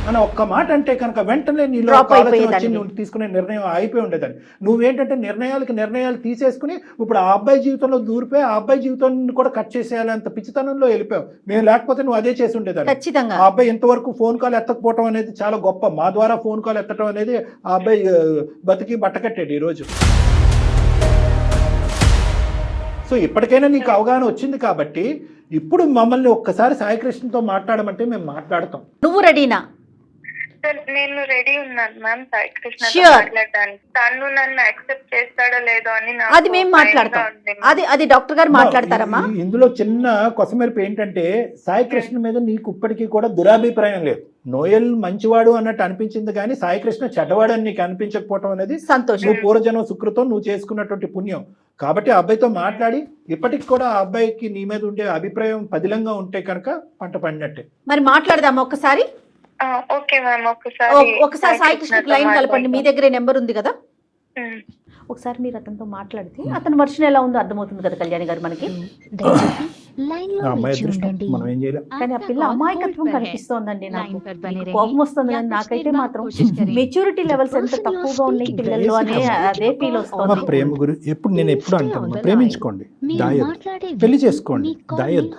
అని ఒక్క మాట అంటే కనుక వెంటనే నీలో ఆలోచన వచ్చి నువ్వు తీసుకునే నిర్ణయం అయిపోయి ఉండేదాన్ని. నువ్వేంటంటే నిర్ణయాలు తీసేసుకుని ఇప్పుడు ఆ అబ్బాయి జీవితంలో దూరిపోయి ఆ అబ్బాయి జీవితాన్ని కూడా కట్ చేసేయాలి అంత పిచ్చితనంలో వెళ్ళిపోయావు. మేము లేకపోతే నువ్వు అదే చేసి ఉండేదాన్ని. ఖచ్చితంగా ఆ అబ్బాయి ఇంతవరకు ఫోన్ కాల్ ఎత్తకపోవడం అనేది చాలా గొప్ప. మా ద్వారా ఫోన్ కాల్ ఎత్తడం అనేది ఆ అబ్బాయి బతికి బట్టకట్టాడు ఈరోజు. సో ఇప్పటికైనా నీకు అవగాహన వచ్చింది కాబట్టి ఇప్పుడు మమ్మల్ని ఒక్కసారి సాయికృష్ణతో మాట్లాడమంటే మేము మాట్లాడతాం. నువ్వు రెడీనా? నేను రెడీ ఉన్నాను మ్యామ్ సాయికృష్ణ Sure. మాట్లాడడానికి. తను నన్ను యాక్సెప్ట్ చేస్తాడో లేదో అని నాకు అది మేము మాట్లాడతాం. భయంగా ఉంది. అది డాక్టర్ గారు మాట్లాడతారమ్మా. ఇందులో చిన్న కొసమెరుపు ఏంటంటే సాయికృష్ణ మీద నీకు ఇప్పటికీ కూడా దురాభిప్రాయం లేదు. నోయల్ మంచివాడు అన్నట్టు అనిపించింది కానీ సాయికృష్ణ చెడ్డవాడు అని నీకు అనిపించకపోవడం అనేది సంతోషం. నువ్వు పూర్వజన్మ సుకృతం, నువ్వు చేసుకున్నటువంటి పుణ్యం. కాబట్టి ఆ అబ్బాయితో మాట్లాడి ఇప్పటికి కూడా ఆ అబ్బాయికి నీ మీద ఉండే అభిప్రాయం పదిలంగా ఉంటే కనుక పంట పండినట్టే. మరి మాట్లాడదామా ఒక్కసారి? ఓకే మ్యామ్, ఒకసారి సాయికృష్ణకి లైన్ కలపండి. మీ దగ్గరే నెంబర్ ఉంది కదా, ఉమ్. ఒకసారి మీరు అతనితో మాట్లాడితే అతని వర్షన్ ఎలా ఉందో అర్థమవుతుంది కదా కళ్యాణి గారు మనకి. ఆ అమ్మాయి అదృష్టం, మనం ఏం చేయలేం. కానీ ఆ పిల్ల అమాయకత్వం కనిపిస్తోందండి నాకు. మీకు కోపం వస్తుంది కానీ నాకైతే మాత్రం మెచ్యూరిటీ లెవెల్స్ ఎంత తక్కువగా ఉన్నాయి పిల్లల్లో అనే అదే ఫీల్ వస్తుంది. ప్రేమ గురి నేను ఎప్పుడు అంటాను, ప్రేమించుకోండి, దాయద్దు, పెళ్లి చేసుకోండి, దాయద్దు.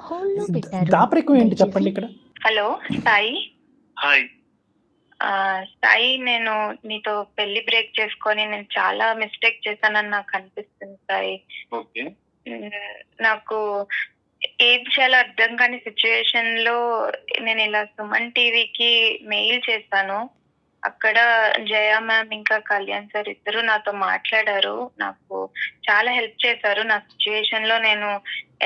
దాపరికం ఏంటి చెప్పండి ఇక్కడ. హలో సాయి. హాయ్. సాయి, నేను నీతో పెళ్లి బ్రేక్ చేసుకొని నేను చాలా మిస్టేక్ చేశానని నాకు అనిపిస్తుంది సాయి. ఓకే. నాకు ఏది చాలా అర్థం కాని సిచ్యువేషన్ లో నేను ఇలా సుమన్ టీవీకి మెయిల్ చేశాను. అక్కడ జయ మ్యామ్ ఇంకా కళ్యాణ్ సార్ ఇద్దరు నాతో మాట్లాడారు, నాకు చాలా హెల్ప్ చేశారు. నా సిచ్యువేషన్ లో నేను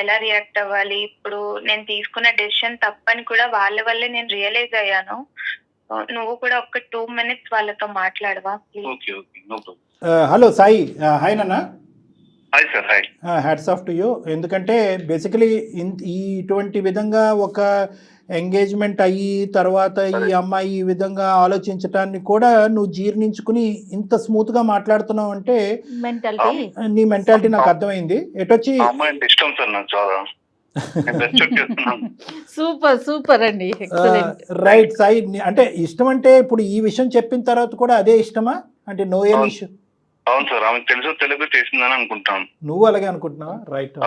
ఎలా రియాక్ట్ అవ్వాలి, ఇప్పుడు నేను తీసుకున్న డెసిషన్ తప్పని కూడా వాళ్ళ వల్లే నేను రియలైజ్ అయ్యాను. నువ్వు కూడా ఒక 2 minutes వాళ్ళతో మాట్లాడవా ప్లీజ్? హలో సాయి, హాయ్ నాన్న. Hi sir. Hi. Hats off to you. ఎందుకంటే బేసికలీ ఇటువంటి విధంగా ఒక ఎంగేజ్మెంట్ అయ్యి తర్వాత ఈ అమ్మాయి ఈ విధంగా ఆలోచించటాన్ని కూడా నువ్వు జీర్ణించుకుని ఇంత స్మూత్ గా మాట్లాడుతున్నావు అంటే మెంటాలిటీ, నీ మెంటాలిటీ నాకు అర్థమైంది. ఎటొచ్చి ఇష్టం సార్ నాకు చాలా. సూపర్ అండి, రైట్ సాయి. అంటే ఇష్టం అంటే ఇప్పుడు ఈ విషయం చెప్పిన తర్వాత కూడా అదే ఇష్టమా అంటే నో ఎల్ ఇష్యూ? అవును సార్, ఆమె తెలుగు చేసిందని అనుకుంటాను. నువ్వు అలాగే అనుకుంటున్నావా? రైట్,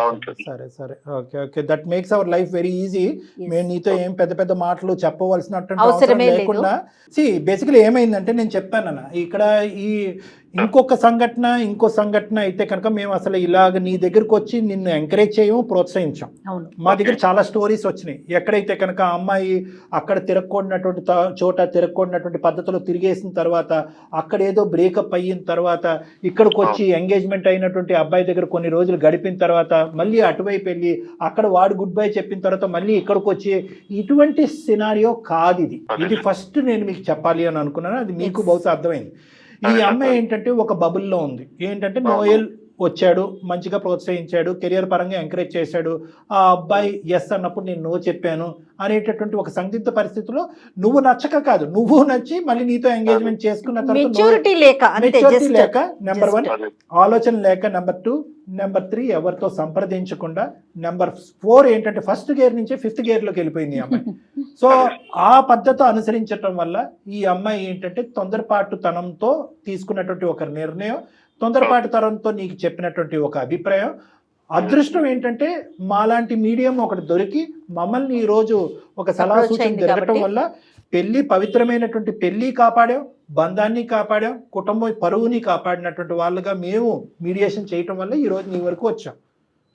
సరే okay. That makes our life very easy. మేము నీతో ఏం పెద్ద మాటలు చెప్పవలసినటువంటి అవసరం లేకుండా. బేసికలీ ఏమైందంటే నేను చెప్పానన్న ఇక్కడ ఈ ఇంకో సంఘటన అయితే కనుక మేము అసలు ఇలాగ నీ దగ్గరకు వచ్చి నిన్ను ఎంకరేజ్ చేయము, ప్రోత్సహించాం. మా దగ్గర చాలా స్టోరీస్ వచ్చినాయి. ఎక్కడైతే కనుక ఆ అమ్మాయి అక్కడ తిరగకూడనటువంటి చోట తిరగకూడనటువంటి పద్ధతిలో తిరిగేసిన తర్వాత అక్కడ ఏదో బ్రేకప్ అయిన తర్వాత ఇక్కడికి వచ్చి ఎంగేజ్మెంట్ అయినటువంటి అబ్బాయి దగ్గర కొన్ని రోజులు గడిపిన తర్వాత మళ్ళీ అటువైపు వెళ్ళి అక్కడ వాడు గుడ్ బై చెప్పిన తర్వాత మళ్ళీ ఇక్కడికి వచ్చి ఇటువంటి సినారియో కాదు ఇది ఫస్ట్ నేను మీకు చెప్పాలి అని అనుకున్నాను. అది మీకు బహుశా అర్థమైంది. ఈ అమ్మాయి ఏంటంటే ఒక బబుల్లో ఉంది. ఏంటంటే నోయల్ వచ్చాడు, మంచిగా ప్రోత్సహించాడు, కెరియర్ పరంగా ఎంకరేజ్ చేశాడు. ఆ అబ్బాయి ఎస్ అన్నప్పుడు నేను నో చెప్పాను అనేటటువంటి ఒక సందిగ్ధ పరిస్థితిలో నువ్వు నచ్చక కాదు, నువ్వు నచ్చి మళ్ళీ నీతో ఎంగేజ్మెంట్ చేసుకున్న తర్వాత మెచ్యూరిటీ లేక నెంబర్ 1, ఆలోచన లేక నెంబర్ 2, నెంబర్ 3 ఎవరితో సంప్రదించకుండా, నెంబర్ 4 ఏంటంటే ఫస్ట్ గేర్ నుంచి 5th గేర్లోకి వెళ్ళిపోయింది ఈ అమ్మాయి. సో ఆ పద్ధతి అనుసరించటం వల్ల ఈ అమ్మాయి ఏంటంటే తొందరపాటుతనంతో తీసుకున్నటువంటి ఒక నిర్ణయం, తొందరపాటుతనంతో నీకు చెప్పినటువంటి ఒక అభిప్రాయం. అదృష్టం ఏంటంటే మాలాంటి మీడియం ఒకటి దొరికి మమ్మల్ని ఈరోజు ఒక సలహా సూచన జరగటం వల్ల పెళ్లి పవిత్రమైనటువంటి పెళ్లి కాపాడాం, బంధాన్ని కాపాడాం, కుటుంబ పరువుని కాపాడినటువంటి వాళ్ళుగా మేము మీడియేషన్ చేయటం వల్ల ఈరోజు నీ వరకు వచ్చాం.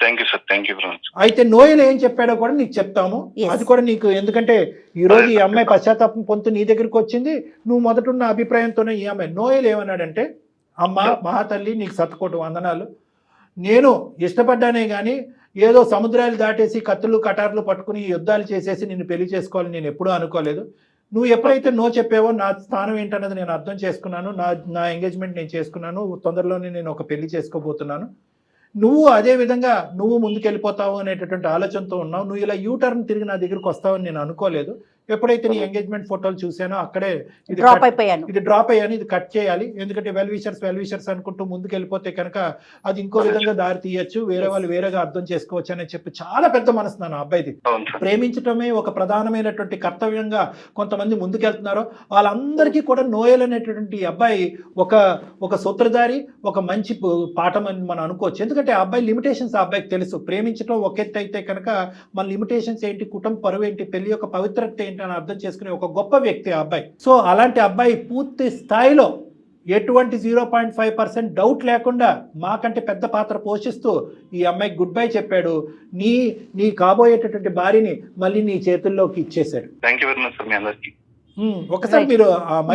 Thank you sir, thank you very much. అయితే నోయల్ ఏం చెప్పాడో కూడా నీకు చెప్తాము. Yes. అది కూడా నీకు, ఎందుకంటే ఈ రోజు ఈ అమ్మాయి పశ్చాత్తాపం పొందుతూ నీ దగ్గరికి వచ్చింది, నువ్వు మొదట ఉన్న అభిప్రాయంతోనే ఈ అమ్మాయి. నోయల్ ఏమన్నాడంటే, అమ్మ మహాతల్లి నీకు శతకోటి వందనాలు, నేను ఇష్టపడ్డానే కానీ ఏదో సముద్రాలు దాటేసి కత్తులు కటార్లు పట్టుకుని యుద్ధాలు చేసేసి నిన్ను పెళ్లి చేసుకోవాలని నేను ఎప్పుడూ అనుకోలేదు. నువ్వు ఎప్పుడైతే నో చెప్పావో నా స్థానం ఏంటన్నది నేను అర్థం చేసుకున్నాను. నా ఎంగేజ్మెంట్ నేను చేసుకున్నాను, తొందరలోనే నేను ఒక పెళ్లి చేసుకోబోతున్నాను. నువ్వు అదే విధంగా నువ్వు ముందుకెళ్ళిపోతావు అనేటటువంటి ఆలోచనతో ఉన్నావు. నువ్వు ఇలా యూటర్న్ తిరిగి నా దగ్గరికి వస్తావని నేను అనుకోలేదు. ఎప్పుడైతే నీ ఎంగేజ్మెంట్ ఫోటోలు చూసానో అక్కడే ఇది డ్రాప్ అయ్యాను, ఇది కట్ చేయాలి. ఎందుకంటే వెల్ విషర్స్ అనుకుంటూ ముందుకు వెళ్ళిపోతే కనుక అది ఇంకో విధంగా దారి తీయచ్చు, వేరే వాళ్ళు వేరేగా అర్థం చేసుకోవచ్చు అని చెప్పి చాలా పెద్ద మనసు నా అబ్బాయిది. ప్రేమించటమే ఒక ప్రధానమైనటువంటి కర్తవ్యంగా కొంతమంది ముందుకెళ్తున్నారో వాళ్ళందరికీ కూడా నోయల్ అనేటటువంటి అబ్బాయి ఒక సూత్రధారి, ఒక మంచి పాఠం అని మనం అనుకోవచ్చు. ఎందుకంటే ఆ అబ్బాయి లిమిటేషన్స్ ఆ అబ్బాయికి తెలుసు. ప్రేమించడం ఒక ఎత్తు అయితే కనుక మన లిమిటేషన్స్ ఏంటి, కుటుంబ పరువు ఏంటి, పెళ్లి యొక్క పవిత్రత ఏంటి అని అర్థం చేసుకునే ఒక గొప్ప వ్యక్తి ఆ అబ్బాయి. సో అలాంటి అబ్బాయి పూర్తి స్థాయిలో ఎటువంటి 0.5% డౌట్ లేకుండా మాకంటే పెద్ద పాత్ర పోషిస్తూ ఈ అమ్మాయికి గుడ్ బై చెప్పాడు. నీ కాబోయేటటువంటి భార్యని మళ్ళీ నీ చేతుల్లోకి ఇచ్చేశాడు. Thank you very much sir మీ అందరికి. ఒకసారి మీరు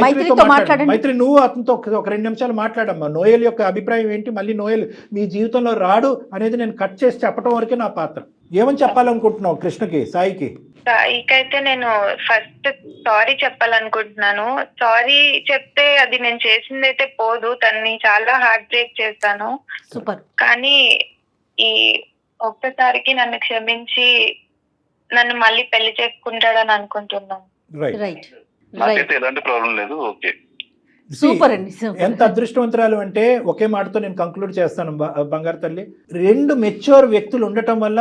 మైత్రితో మాట్లాడండి. మైత్రి, నువ్వు అతనితో ఒక 2 నిమిషాలు మాట్లాడమ్మా. నోయల్ యొక్క అభిప్రాయం ఏంటి, మళ్ళీ నోయల్ మీ జీవితంలో రాడు అనేది నేను కట్ చేసి చెప్పడం వరకే నా పాత్ర. ఏమని చెప్పాలనుకుంటున్నావు కృష్ణకి, సాయికి? సాయికైతే నేను ఫస్ట్ సారీ చెప్పాలనుకుంటున్నాను. సారీ చెప్తే అది నేను చేసింది అయితే పోదు, తన్ని చాలా హార్ట్ బ్రేక్ చేస్తాను. సూపర్. కానీ ఈ ఒక్కసారికి నన్ను క్షమించి నన్ను మళ్ళీ పెళ్లి చేసుకుంటాడని అనుకుంటున్నాను. రైట్. నాకైతే ఎలాంటి ప్రాబ్లం లేదు. ఓకే, సూపర్ అండి. ఎంత అదృష్టవంతురాలు అంటే ఒకే మాటతో నేను కంక్లూడ్ చేస్తాను బంగారు తల్లి. 2 మెచ్యూర్ వ్యక్తులు ఉండటం వల్ల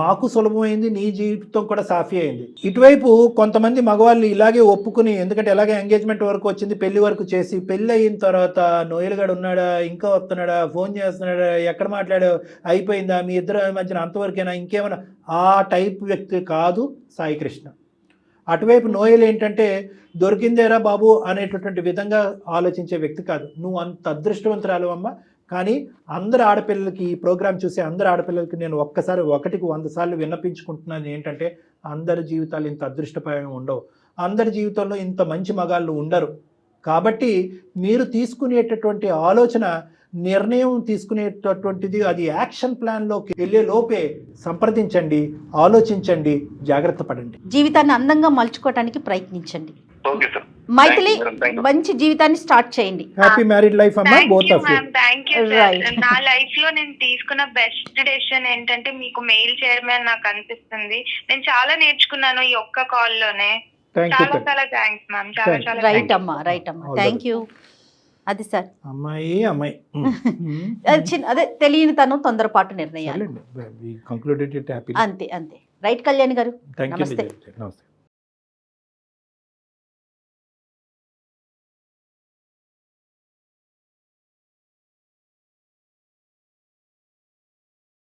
మాకు సులభమైంది, నీ జీవితం కూడా సాఫీ అయింది. ఇటువైపు కొంతమంది మగవాళ్ళు ఇలాగే ఒప్పుకుని, ఎందుకంటే ఎలాగే ఎంగేజ్మెంట్ వరకు వచ్చింది, పెళ్లి వరకు చేసి, పెళ్లి అయిన తర్వాత నోయల్ గడు ఉన్నాడా, ఇంకా వస్తున్నాడా, ఫోన్ చేస్తున్నాడా, ఎక్కడ మాట్లాడా, అయిపోయిందా, మీ ఇద్దరు మధ్యన అంతవరకేనా, ఇంకేమైనా, ఆ టైప్ వ్యక్తి కాదు సాయి కృష్ణ. అటువైపు నోయల్ ఏంటంటే దొరికిందేరా బాబు అనేటటువంటి విధంగా ఆలోచించే వ్యక్తి కాదు. నువ్వు అంత అదృష్టవంతురాలు అమ్మ. కానీ అందరు ఆడపిల్లలకి, ఈ ప్రోగ్రాం చూసే అందరు ఆడపిల్లలకి నేను ఒకటికి 100 సార్లు విన్నపించుకుంటున్నాను ఏంటంటే, అందరి జీవితాలు ఇంత అదృష్టపరం ఉండవు, అందరి జీవితంలో ఇంత మంచి మగాళ్ళు ఉండరు. కాబట్టి మీరు తీసుకునేటటువంటి ఆలోచన, నిర్ణయం తీసుకునేటటువంటిది అది యాక్షన్ ప్లాన్లోకి వెళ్ళే లోపే సంప్రదించండి, ఆలోచించండి, జాగ్రత్త పడండి, జీవితాన్ని అందంగా మలుచుకోవడానికి ప్రయత్నించండి. Okay sir. మైథిలి, మంచి జీవితాన్ని స్టార్ట్ చేయండి. హ్యాపీ మ్యారీడ్ లైఫ్ అమ్మా, both of you. Thank you. నా లైఫ్ లో నేను తీసుకున్న బెస్ట్ డెసిషన్ ఏంటంటే మీకు మెయిల్ చేయడమే అని నాకు అనిపిస్తుంది. నేను చాలా నేర్చుకున్నాను ఈ ఒక్క కాల్ లోనే. చాలా చాలా థ్యాంక్స్ మ్యామ్. చాలా రైట్ అమ్మా. Thank you. అది సార్, అమ్మాయి అదే తెలియని తను, తొందరపాటు నిర్ణయాలు. Concluded it happy. అంతే. రైట్ కళ్యాణి గారు, థ్యాంక్ యూ. నమస్తే. నమస్తే.